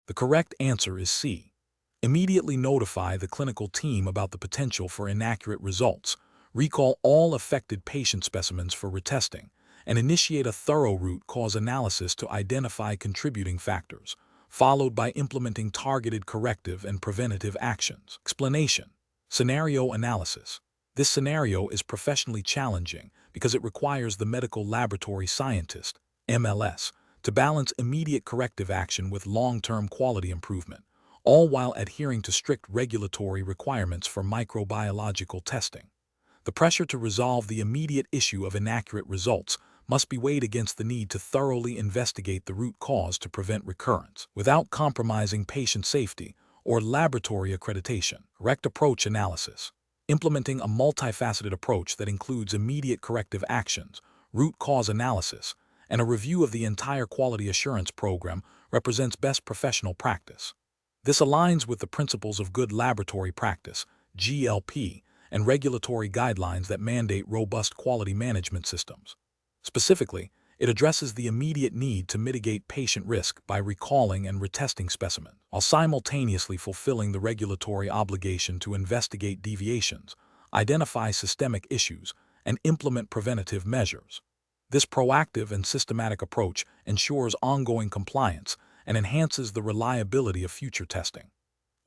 The correct answer is C. Immediately notify the clinical team about the potential for inaccurate results, recall all affected patient specimens for retesting, and initiate a thorough root cause analysis to identify contributing factors, followed by implementing targeted corrective and preventative actions. Explanation. Scenario analysis. This scenario is professionally challenging because it requires the medical laboratory scientist, MLS, to balance immediate corrective action with long-term quality improvement, all while adhering to strict regulatory requirements for microbiological testing. The pressure to resolve the immediate issue of inaccurate results must be weighed against the need to thoroughly investigate the root cause to prevent recurrence, without compromising patient safety or laboratory accreditation. Correct approach analysis. Implementing a multifaceted approach that includes immediate corrective actions, root cause analysis, and a review of the entire quality assurance program represents best professional practice. This aligns with the principles of good laboratory practice, GLP, and regulatory guidelines that mandate robust quality management systems. Specifically, it addresses the immediate need to mitigate patient risk by recalling and retesting specimens, while simultaneously fulfilling the regulatory obligation to investigate deviations, identify systemic issues, and implement preventative measures. This proactive and systematic approach ensures ongoing compliance and enhances the reliability of future testing.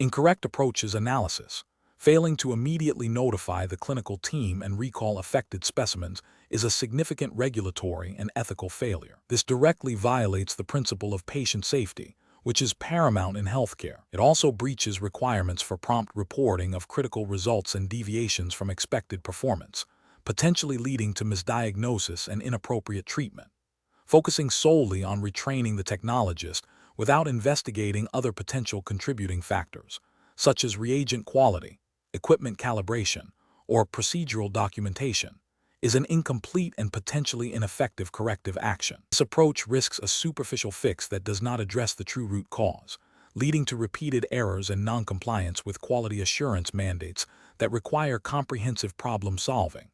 Incorrect approaches analysis. Failing to immediately notify the clinical team and recall affected specimens is a significant regulatory and ethical failure. This directly violates the principle of patient safety, which is paramount in healthcare. It also breaches requirements for prompt reporting of critical results and deviations from expected performance, potentially leading to misdiagnosis and inappropriate treatment. Focusing solely on retraining the technologist without investigating other potential contributing factors, such as reagent quality, equipment calibration, or procedural documentation, is an incomplete and potentially ineffective corrective action. This approach risks a superficial fix that does not address the true root cause, leading to repeated errors and noncompliance with quality assurance mandates that require comprehensive problem solving.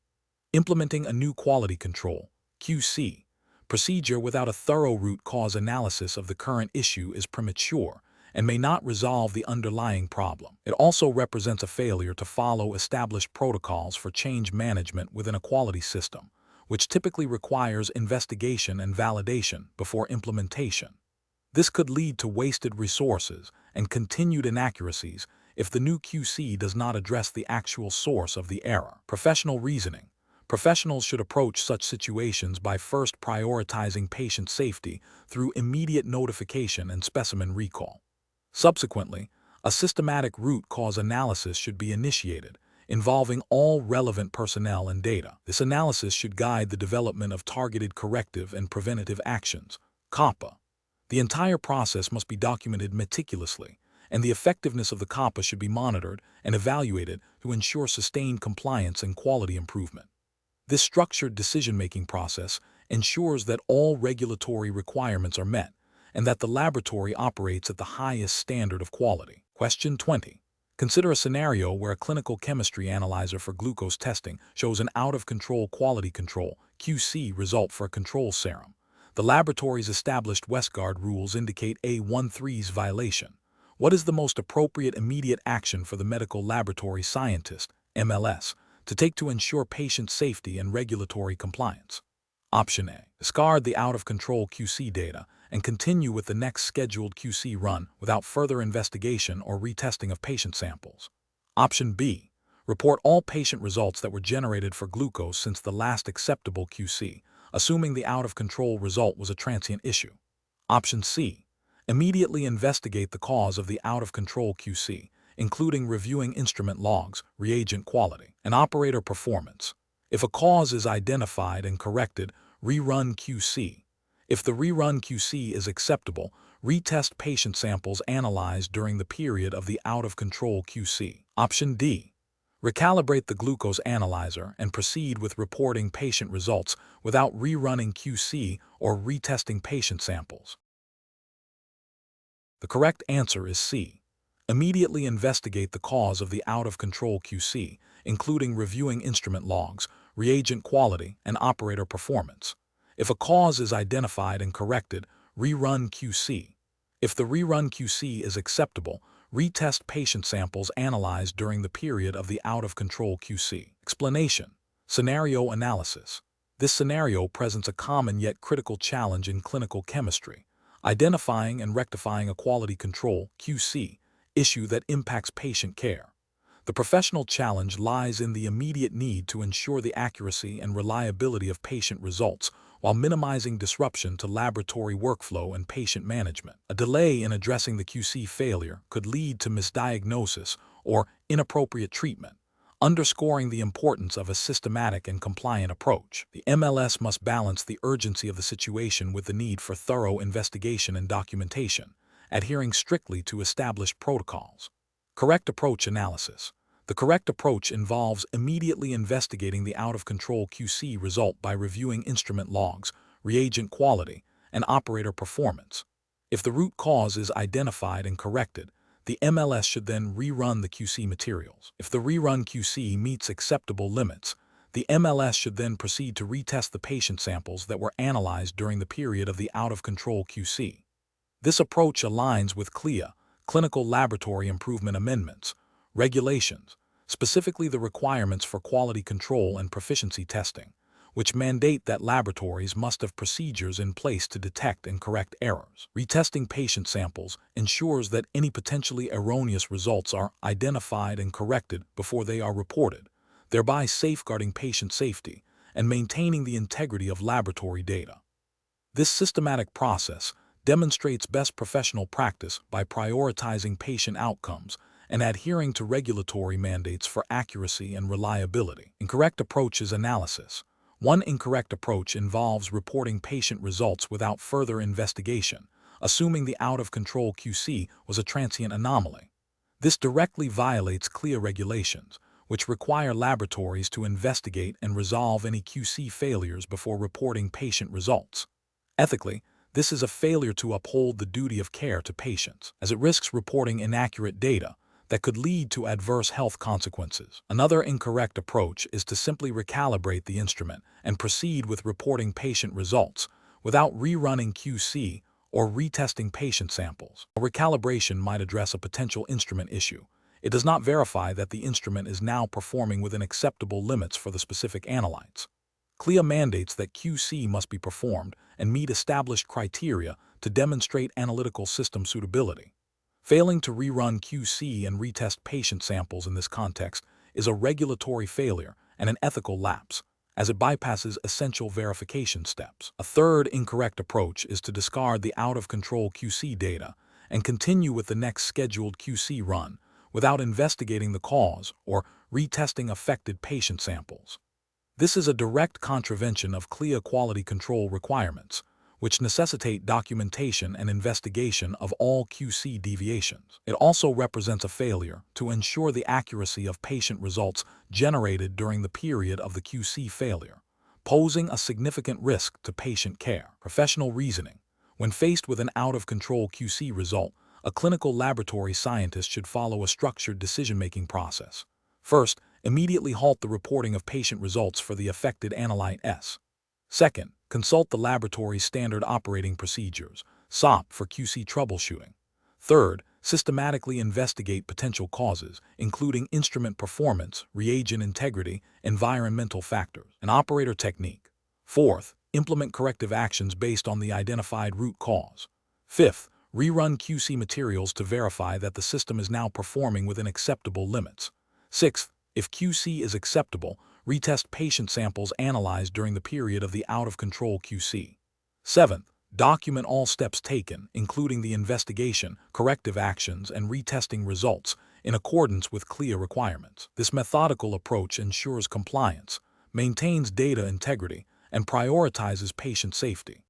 Implementing a new quality control, QC, procedure without a thorough root cause analysis of the current issue is premature and may not resolve the underlying problem. It also represents a failure to follow established protocols for change management within a quality system, which typically requires investigation and validation before implementation. This could lead to wasted resources and continued inaccuracies if the new QC does not address the actual source of the error. Professional reasoning. Professionals should approach such situations by first prioritizing patient safety through immediate notification and specimen recall. Subsequently, a systematic root cause analysis should be initiated, involving all relevant personnel and data. This analysis should guide the development of targeted corrective and preventative actions, COPPA. The entire process must be documented meticulously, and the effectiveness of the COPPA should be monitored and evaluated to ensure sustained compliance and quality improvement. This structured decision-making process ensures that all regulatory requirements are met and that the laboratory operates at the highest standard of quality. Question 20. Consider a scenario where a clinical chemistry analyzer for glucose testing shows an out-of-control quality control (QC) result for a control serum. The laboratory's established Westguard rules indicate A13's violation. What is the most appropriate immediate action for the medical laboratory scientist, MLS, to take to ensure patient safety and regulatory compliance? Option A. Discard the out-of-control QC data and continue with the next scheduled QC run without further investigation or retesting of patient samples. Option B. Report all patient results that were generated for glucose since the last acceptable QC, assuming the out-of-control result was a transient issue. Option C. Immediately investigate the cause of the out-of-control QC, including reviewing instrument logs, reagent quality, and operator performance. If a cause is identified and corrected, rerun QC. If the rerun QC is acceptable, retest patient samples analyzed during the period of the out-of-control QC. Option D. Recalibrate the glucose analyzer and proceed with reporting patient results without rerunning QC or retesting patient samples. The correct answer is C. Immediately investigate the cause of the out-of-control QC, including reviewing instrument logs, reagent quality, and operator performance. If a cause is identified and corrected, rerun QC. If the rerun QC is acceptable, retest patient samples analyzed during the period of the out-of-control QC. Explanation. Scenario analysis. This scenario presents a common yet critical challenge in clinical chemistry, identifying and rectifying a quality control (QC) issue that impacts patient care. The professional challenge lies in the immediate need to ensure the accuracy and reliability of patient results while minimizing disruption to laboratory workflow and patient management. A delay in addressing the QC failure could lead to misdiagnosis or inappropriate treatment, underscoring the importance of a systematic and compliant approach. The MLS must balance the urgency of the situation with the need for thorough investigation and documentation, adhering strictly to established protocols. Correct approach analysis. The correct approach involves immediately investigating the out-of-control QC result by reviewing instrument logs, reagent quality, and operator performance. If the root cause is identified and corrected, the MLS should then rerun the QC materials. If the rerun QC meets acceptable limits, the MLS should then proceed to retest the patient samples that were analyzed during the period of the out-of-control QC. This approach aligns with CLIA, Clinical Laboratory Improvement Amendments, regulations, specifically the requirements for quality control and proficiency testing, which mandate that laboratories must have procedures in place to detect and correct errors. Retesting patient samples ensures that any potentially erroneous results are identified and corrected before they are reported, thereby safeguarding patient safety and maintaining the integrity of laboratory data. This systematic process demonstrates best professional practice by prioritizing patient outcomes and adhering to regulatory mandates for accuracy and reliability. Incorrect approach is analysis. One incorrect approach involves reporting patient results without further investigation, assuming the out-of-control QC was a transient anomaly. This directly violates CLIA regulations, which require laboratories to investigate and resolve any QC failures before reporting patient results. Ethically, this is a failure to uphold the duty of care to patients, as it risks reporting inaccurate data that could lead to adverse health consequences. Another incorrect approach is to simply recalibrate the instrument and proceed with reporting patient results without rerunning QC or retesting patient samples. A recalibration might address a potential instrument issue. It does not verify that the instrument is now performing within acceptable limits for the specific analytes. CLIA mandates that QC must be performed and meet established criteria to demonstrate analytical system suitability. Failing to rerun QC and retest patient samples in this context is a regulatory failure and an ethical lapse, as it bypasses essential verification steps. A third incorrect approach is to discard the out-of-control QC data and continue with the next scheduled QC run without investigating the cause or retesting affected patient samples. This is a direct contravention of CLIA quality control requirements, which necessitate documentation and investigation of all QC deviations. It also represents a failure to ensure the accuracy of patient results generated during the period of the QC failure, posing a significant risk to patient care. Professional reasoning. When faced with an out-of-control QC result, a clinical laboratory scientist should follow a structured decision-making process. First, immediately halt the reporting of patient results for the affected analyte S. Second, consult the laboratory's standard operating procedures, SOP, for QC troubleshooting. Third, systematically investigate potential causes, including instrument performance, reagent integrity, environmental factors, and operator technique. Fourth, implement corrective actions based on the identified root cause. Fifth, rerun QC materials to verify that the system is now performing within acceptable limits. Sixth, if QC is acceptable, retest patient samples analyzed during the period of the out-of-control QC. Seventh, document all steps taken, including the investigation, corrective actions, and retesting results, in accordance with CLIA requirements. This methodical approach ensures compliance, maintains data integrity, and prioritizes patient safety.